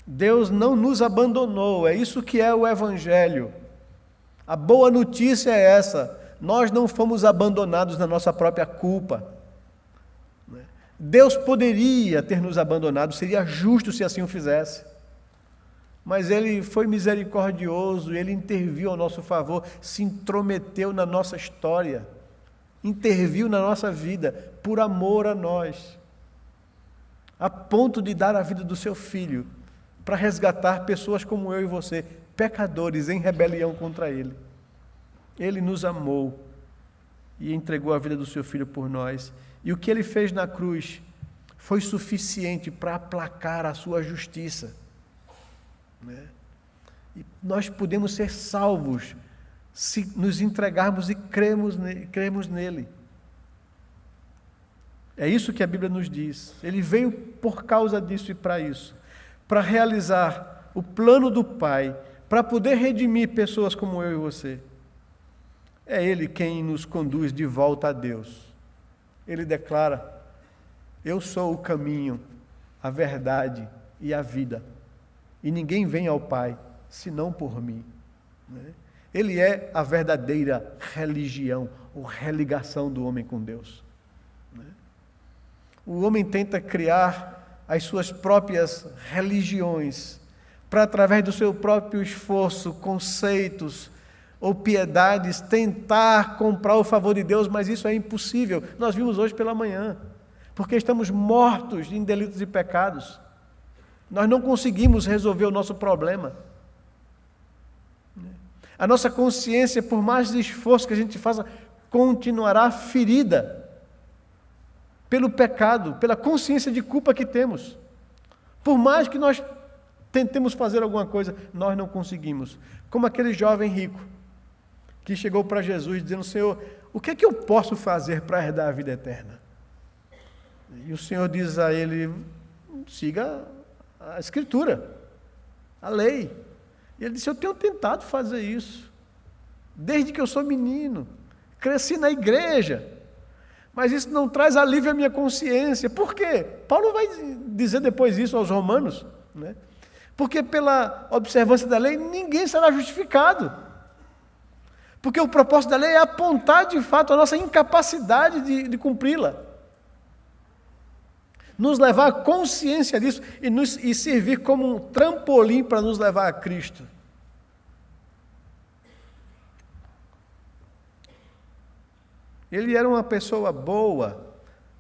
Deus não nos abandonou, é isso que é o Evangelho. A boa notícia é essa: nós não fomos abandonados na nossa própria culpa. Deus poderia ter nos abandonado, seria justo se assim o fizesse. Mas Ele foi misericordioso, Ele interviu ao nosso favor, se intrometeu na nossa história, interviu na nossa vida, por amor a nós, a ponto de dar a vida do seu Filho, para resgatar pessoas como eu e você, pecadores em rebelião contra Ele. Ele nos amou e entregou a vida do seu Filho por nós. E o que Ele fez na cruz foi suficiente para aplacar a sua justiça. E nós podemos ser salvos se nos entregarmos e cremos nele. É isso que a Bíblia nos diz. Ele veio por causa disso e para isso, para realizar o plano do Pai, para poder redimir pessoas como eu e você. É Ele quem nos conduz de volta a Deus. Ele declara: eu sou o caminho, a verdade e a vida. E ninguém vem ao Pai, senão por mim. Ele é a verdadeira religião, ou religação do homem com Deus. O homem tenta criar as suas próprias religiões, para através do seu próprio esforço, conceitos ou piedades, tentar comprar o favor de Deus, mas isso é impossível. Nós vimos hoje pela manhã, porque estamos mortos em delitos e pecados. Nós não conseguimos resolver o nosso problema. A nossa consciência, por mais esforço que a gente faça, continuará ferida pelo pecado, pela consciência de culpa que temos. Por mais que nós tentemos fazer alguma coisa, nós não conseguimos. Como aquele jovem rico que chegou para Jesus dizendo: Senhor, o que é que eu posso fazer para herdar a vida eterna? E o Senhor diz a ele: siga a Escritura, a lei. E ele disse: eu tenho tentado fazer isso, desde que eu sou menino, cresci na igreja, mas isso não traz alívio à minha consciência. Por quê? Paulo vai dizer depois isso aos romanos, Porque pela observância da lei, ninguém será justificado. Porque o propósito da lei é apontar de fato a nossa incapacidade de cumpri-la. Nos levar à consciência disso e servir como um trampolim para nos levar a Cristo. Ele era uma pessoa boa,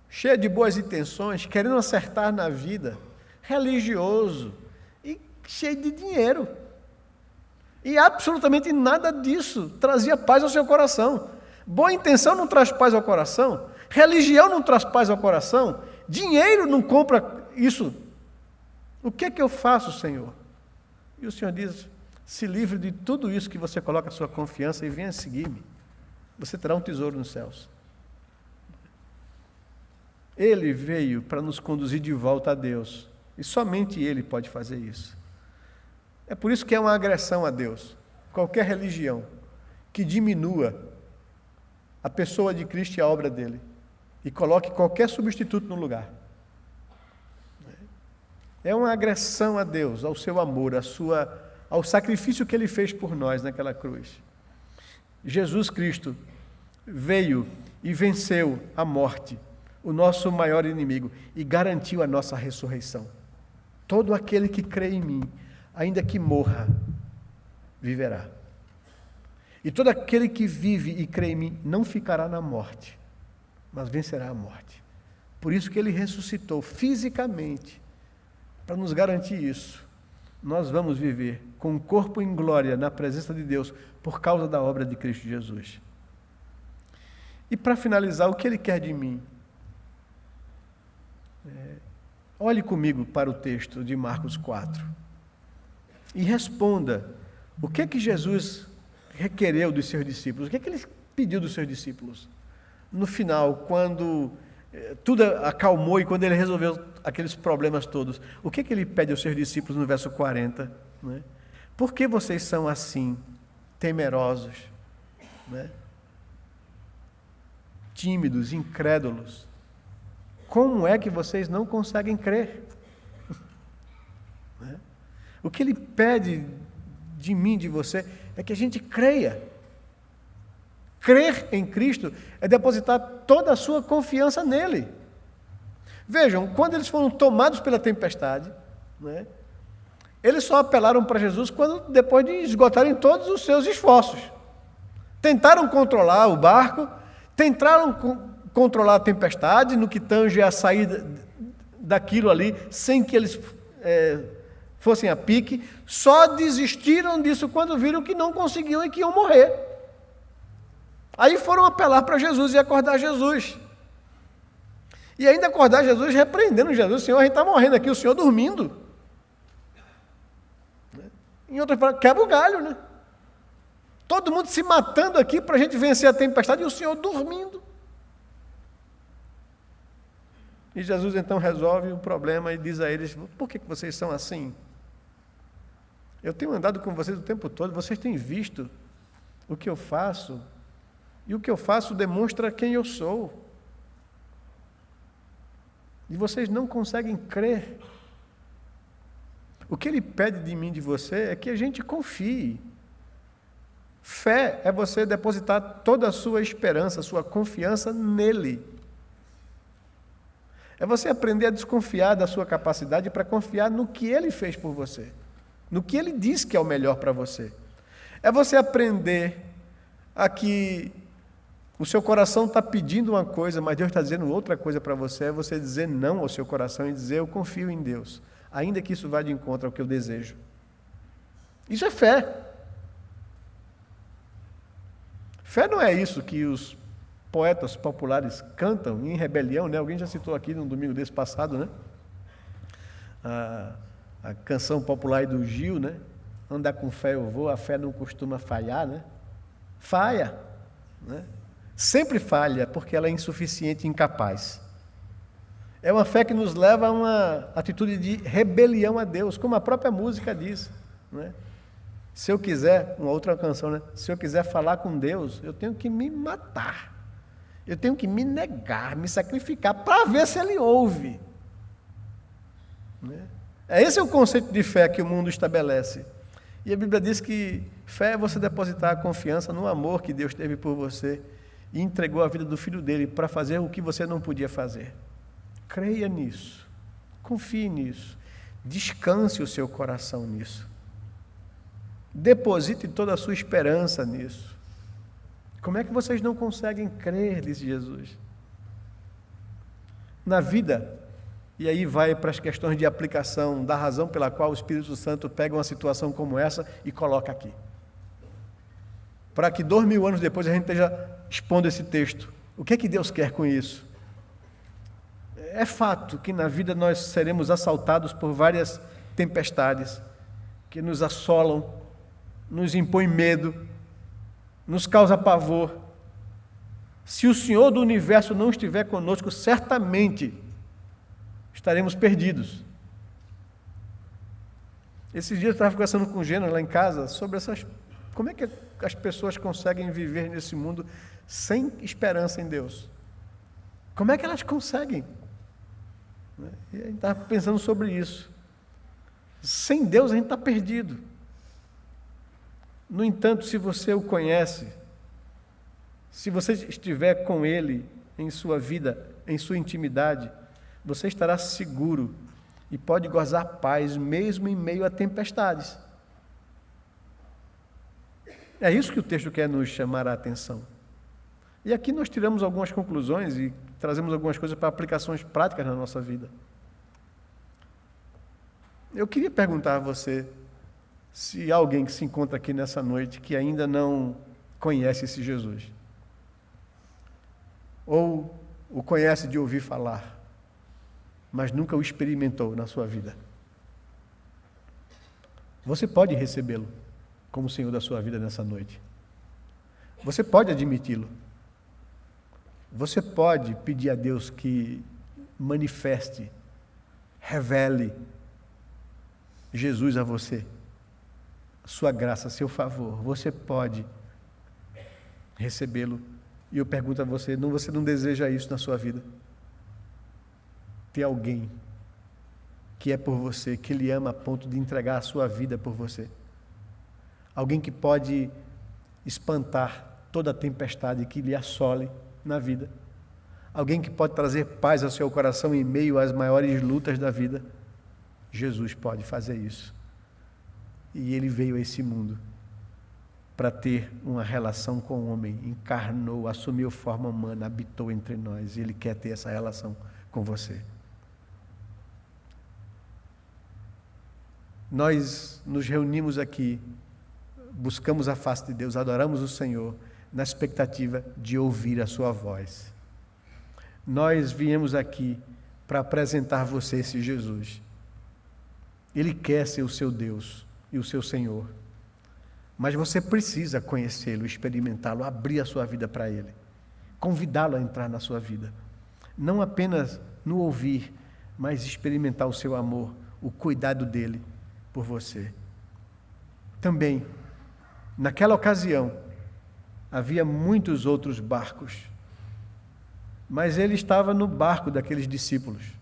cheia de boas intenções, querendo acertar na vida, religioso e cheio de dinheiro. E absolutamente nada disso trazia paz ao seu coração. Boa intenção não traz paz ao coração, religião não traz paz ao coração, dinheiro não compra isso. O que é que eu faço, Senhor? E o Senhor diz: se livre de tudo isso que você coloca a sua confiança e venha seguir-me. Você terá um tesouro nos céus. Ele veio para nos conduzir de volta a Deus. E somente Ele pode fazer isso. É por isso que é uma agressão a Deus. Qualquer religião que diminua a pessoa de Cristo e a obra dele e coloque qualquer substituto no lugar. É uma agressão a Deus, ao seu amor, ao sacrifício que Ele fez por nós naquela cruz. Jesus Cristo veio e venceu a morte, o nosso maior inimigo, e garantiu a nossa ressurreição. Todo aquele que crê em mim, ainda que morra, viverá. E todo aquele que vive e crê em mim não ficará na morte, mas vencerá a morte. Por isso que Ele ressuscitou fisicamente, para nos garantir isso. Nós vamos viver com o corpo em glória na presença de Deus por causa da obra de Cristo Jesus. E para finalizar, o que Ele quer de mim? Olhe comigo para o texto de Marcos 4 e responda o que é que Jesus requereu dos seus discípulos, o que é que Ele pediu dos seus discípulos. No final, quando tudo acalmou e quando Ele resolveu aqueles problemas todos, o que é que Ele pede aos seus discípulos no verso 40? Né? Por que vocês são assim, temerosos, né? Tímidos, incrédulos? Como é que vocês não conseguem crer? Né? O que Ele pede de mim, de você, é que a gente creia. Crer em Cristo é depositar toda a sua confiança nele. Vejam, quando eles foram tomados pela tempestade, né, eles só apelaram para Jesus depois de esgotarem todos os seus esforços. Tentaram controlar o barco, tentaram controlar a tempestade, no que tange a saída daquilo ali, sem que eles fossem a pique, só desistiram disso quando viram que não conseguiam e que iam morrer. Aí foram apelar para Jesus e acordar Jesus. E ainda acordar Jesus, repreendendo Jesus: Senhor, a gente está morrendo aqui, o Senhor dormindo. Em outras palavras, quebra o galho, né? Todo mundo se matando aqui para a gente vencer a tempestade e o Senhor dormindo. E Jesus então resolve o problema e diz a eles: por que vocês são assim? Eu tenho andado com vocês o tempo todo, vocês têm visto o que eu faço, e o que eu faço demonstra quem eu sou. E vocês não conseguem crer. O que Ele pede de mim, de você, é que a gente confie. Fé é você depositar toda a sua esperança, a sua confiança nele. É você aprender a desconfiar da sua capacidade para confiar no que Ele fez por você, no que Ele diz que é o melhor para você. É você aprender a que o seu coração está pedindo uma coisa, mas Deus está dizendo outra coisa para você. É você dizer não ao seu coração e dizer: eu confio em Deus, ainda que isso vá de encontro ao que eu desejo. Isso é fé. Fé não é isso que os poetas populares cantam em rebelião, né? Alguém já citou aqui no domingo desse passado, né? A canção popular do Gil, né? Andar com fé eu vou, a fé não costuma falhar, né? Falha, né? Sempre falha, porque ela é insuficiente e incapaz. É uma fé que nos leva a uma atitude de rebelião a Deus, como a própria música diz, né? Se eu quiser, uma outra canção, né? Se eu quiser falar com Deus, eu tenho que me matar. Eu tenho que me negar, me sacrificar, para ver se Ele ouve. Né? Esse é o conceito de fé que o mundo estabelece. E a Bíblia diz que fé é você depositar a confiança no amor que Deus teve por você e entregou a vida do Filho dele para fazer o que você não podia fazer. Creia nisso, confie nisso, descanse o seu coração nisso, deposite toda a sua esperança nisso. Como é que vocês não conseguem crer, disse Jesus? Na vida, e aí vai para as questões de aplicação da razão pela qual o Espírito Santo pega uma situação como essa e coloca aqui. Para que 2000 anos depois a gente esteja expondo esse texto. O que é que Deus quer com isso? É fato que na vida nós seremos assaltados por várias tempestades que nos assolam, nos impõem medo, nos causa pavor. Se o Senhor do Universo não estiver conosco, certamente estaremos perdidos. Esses dias eu estava conversando com o Gênero lá em casa sobre como é que as pessoas conseguem viver nesse mundo sem esperança em Deus. Como é que elas conseguem? E a gente estava pensando sobre isso. Sem Deus a gente está perdido. No entanto, se você o conhece, se você estiver com Ele em sua vida, em sua intimidade, você estará seguro e pode gozar paz mesmo em meio a tempestades. É isso que o texto quer nos chamar a atenção. E aqui nós tiramos algumas conclusões e trazemos algumas coisas para aplicações práticas na nossa vida. Eu queria perguntar a você se há alguém que se encontra aqui nessa noite que ainda não conhece esse Jesus, ou o conhece de ouvir falar, mas nunca o experimentou na sua vida. Você pode recebê-lo como Senhor da sua vida nessa noite. Você pode admiti-lo. Você pode pedir a Deus que manifeste, revele Jesus a você, a sua graça, a seu favor. Você pode recebê-lo. E eu pergunto a você não deseja isso na sua vida? Ter alguém que é por você, que Ele ama a ponto de entregar a sua vida por você. Alguém que pode espantar toda a tempestade que lhe assole na vida. Alguém que pode trazer paz ao seu coração em meio às maiores lutas da vida. Jesus pode fazer isso. E Ele veio a esse mundo para ter uma relação com o homem, encarnou, assumiu forma humana, habitou entre nós, e Ele quer ter essa relação com você. Nós nos reunimos aqui, buscamos a face de Deus, adoramos o Senhor, na expectativa de ouvir a sua voz. Nós viemos aqui para apresentar a você esse Jesus. Ele quer ser o seu Deus e o seu Senhor. Mas você precisa conhecê-lo, experimentá-lo, abrir a sua vida para Ele, convidá-lo a entrar na sua vida. Não apenas no ouvir, mas experimentar o seu amor, o cuidado dEle por você. Também, naquela ocasião, havia muitos outros barcos, mas Ele estava no barco daqueles discípulos.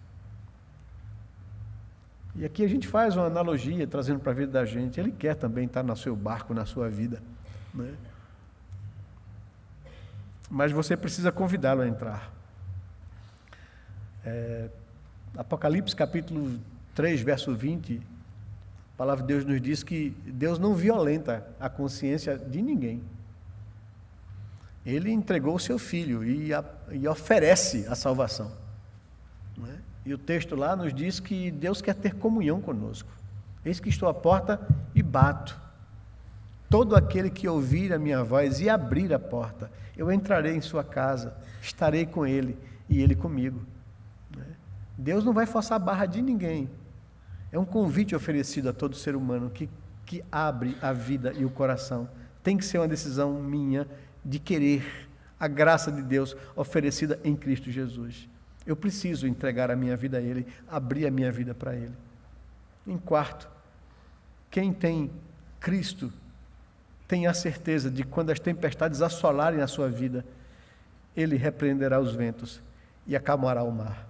E aqui a gente faz uma analogia, trazendo para a vida da gente. Ele quer também estar no seu barco, na sua vida, né? Mas você precisa convidá-lo a entrar. Apocalipse capítulo 3, verso 20, a palavra de Deus nos diz que Deus não violenta a consciência de ninguém. Ele entregou o seu Filho e oferece a salvação, não é? E o texto lá nos diz que Deus quer ter comunhão conosco. Eis que estou à porta e bato. Todo aquele que ouvir a minha voz e abrir a porta, eu entrarei em sua casa, estarei com ele e ele comigo. Deus não vai forçar a barra de ninguém. É um convite oferecido a todo ser humano que abre a vida e o coração. Tem que ser uma decisão minha de querer a graça de Deus oferecida em Cristo Jesus. Eu preciso entregar a minha vida a Ele, abrir a minha vida para Ele. Em quarto, quem tem Cristo tem a certeza de que quando as tempestades assolarem a sua vida, Ele repreenderá os ventos e acalmará o mar.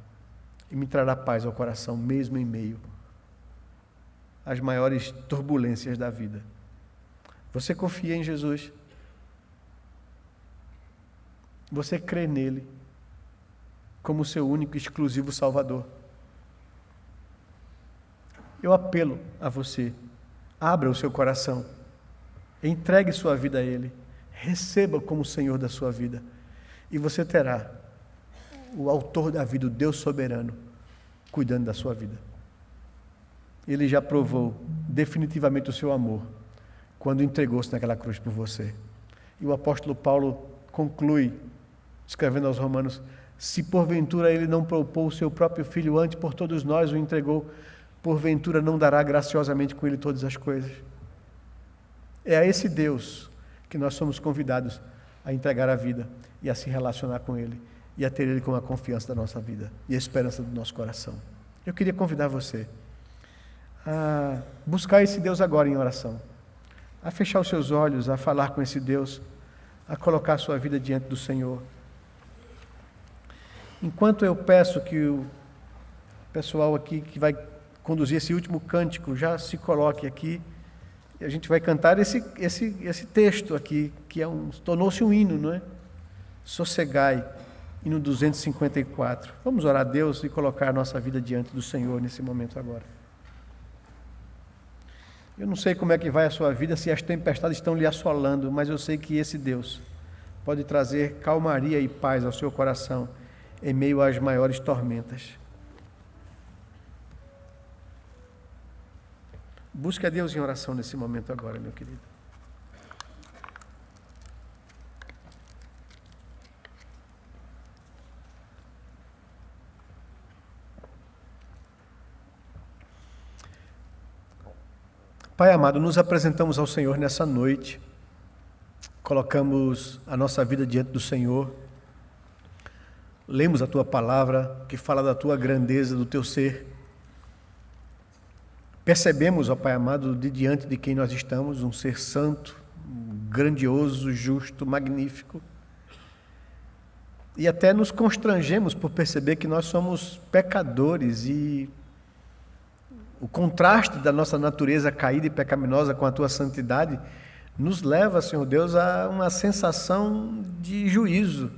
E me trará paz ao coração, mesmo em meio às maiores turbulências da vida. Você confia em Jesus? Você crê nele como seu único e exclusivo Salvador? Eu apelo a você, abra o seu coração, entregue sua vida a Ele, receba como Senhor da sua vida, e você terá o autor da vida, o Deus soberano, cuidando da sua vida. Ele já provou definitivamente o seu amor quando entregou-se naquela cruz por você. E o apóstolo Paulo conclui, escrevendo aos Romanos: se porventura ele não poupou o seu próprio filho, antes por todos nós o entregou, porventura não dará graciosamente com ele todas as coisas. É a esse Deus que nós somos convidados a entregar a vida e a se relacionar com Ele e a ter Ele como a confiança da nossa vida e a esperança do nosso coração. Eu queria convidar você a buscar esse Deus agora em oração, a fechar os seus olhos, a falar com esse Deus, a colocar a sua vida diante do Senhor. Enquanto eu peço que o pessoal aqui que vai conduzir esse último cântico já se coloque aqui, e a gente vai cantar esse texto aqui, que tornou-se um hino, não é? Sossegai, hino 254. Vamos orar a Deus e colocar a nossa vida diante do Senhor nesse momento agora. Eu não sei como é que vai a sua vida, se as tempestades estão lhe assolando, mas eu sei que esse Deus pode trazer calmaria e paz ao seu coração em meio às maiores tormentas. Busque a Deus em oração nesse momento agora, meu querido. Pai amado, nos apresentamos ao Senhor nessa noite, colocamos a nossa vida diante do Senhor, lemos a Tua palavra que fala da Tua grandeza, do Teu ser. Percebemos, ó Pai amado, de diante de quem nós estamos, um ser santo, grandioso, justo, magnífico. E até nos constrangemos por perceber que nós somos pecadores e o contraste da nossa natureza caída e pecaminosa com a Tua santidade nos leva, Senhor Deus, a uma sensação de juízo.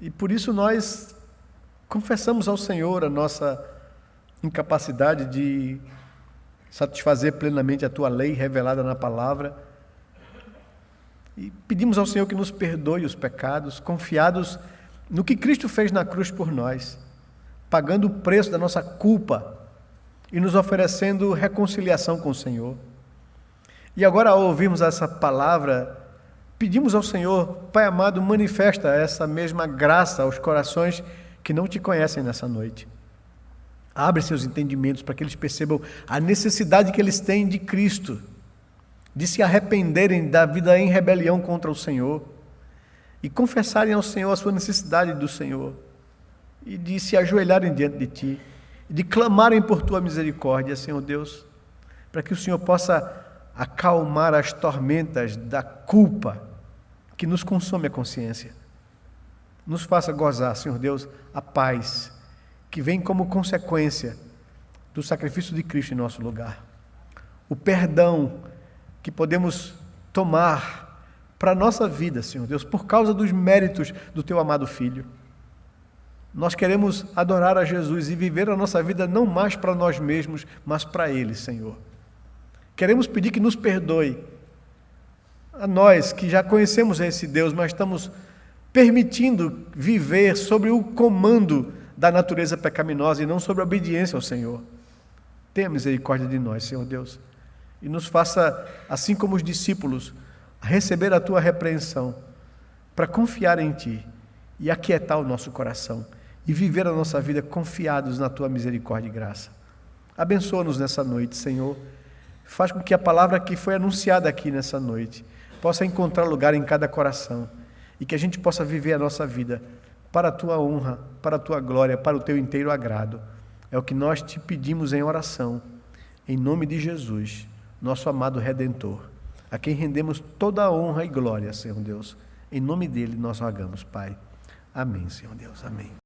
E por isso nós confessamos ao Senhor a nossa incapacidade de satisfazer plenamente a Tua lei revelada na palavra. E pedimos ao Senhor que nos perdoe os pecados, confiados no que Cristo fez na cruz por nós, pagando o preço da nossa culpa e nos oferecendo reconciliação com o Senhor. E agora, ao ouvirmos essa palavra, pedimos ao Senhor, Pai amado, manifesta essa mesma graça aos corações que não Te conhecem nessa noite. Abre seus entendimentos para que eles percebam a necessidade que eles têm de Cristo, de se arrependerem da vida em rebelião contra o Senhor e confessarem ao Senhor a sua necessidade do Senhor e de se ajoelharem diante de Ti e de clamarem por Tua misericórdia, Senhor Deus, para que o Senhor possa acalmar as tormentas da culpa que nos consome a consciência. Nos faça gozar, Senhor Deus, a paz que vem como consequência do sacrifício de Cristo em nosso lugar. O perdão que podemos tomar para a nossa vida, Senhor Deus, por causa dos méritos do Teu amado Filho. Nós queremos adorar a Jesus e viver a nossa vida não mais para nós mesmos, mas para Ele, Senhor. Queremos pedir que nos perdoe a nós que já conhecemos esse Deus, mas estamos permitindo viver sobre o comando da natureza pecaminosa e não sobre a obediência ao Senhor. Tenha misericórdia de nós, Senhor Deus, e nos faça, assim como os discípulos, receber a Tua repreensão para confiar em Ti e aquietar o nosso coração e viver a nossa vida confiados na Tua misericórdia e graça. Abençoa-nos nessa noite, Senhor. Faz com que a palavra que foi anunciada aqui nessa noite possa encontrar lugar em cada coração e que a gente possa viver a nossa vida para a Tua honra, para a Tua glória, para o Teu inteiro agrado. É o que nós Te pedimos em oração, em nome de Jesus, nosso amado Redentor, a quem rendemos toda a honra e glória, Senhor Deus. Em nome dEle nós rogamos, Pai. Amém, Senhor Deus. Amém.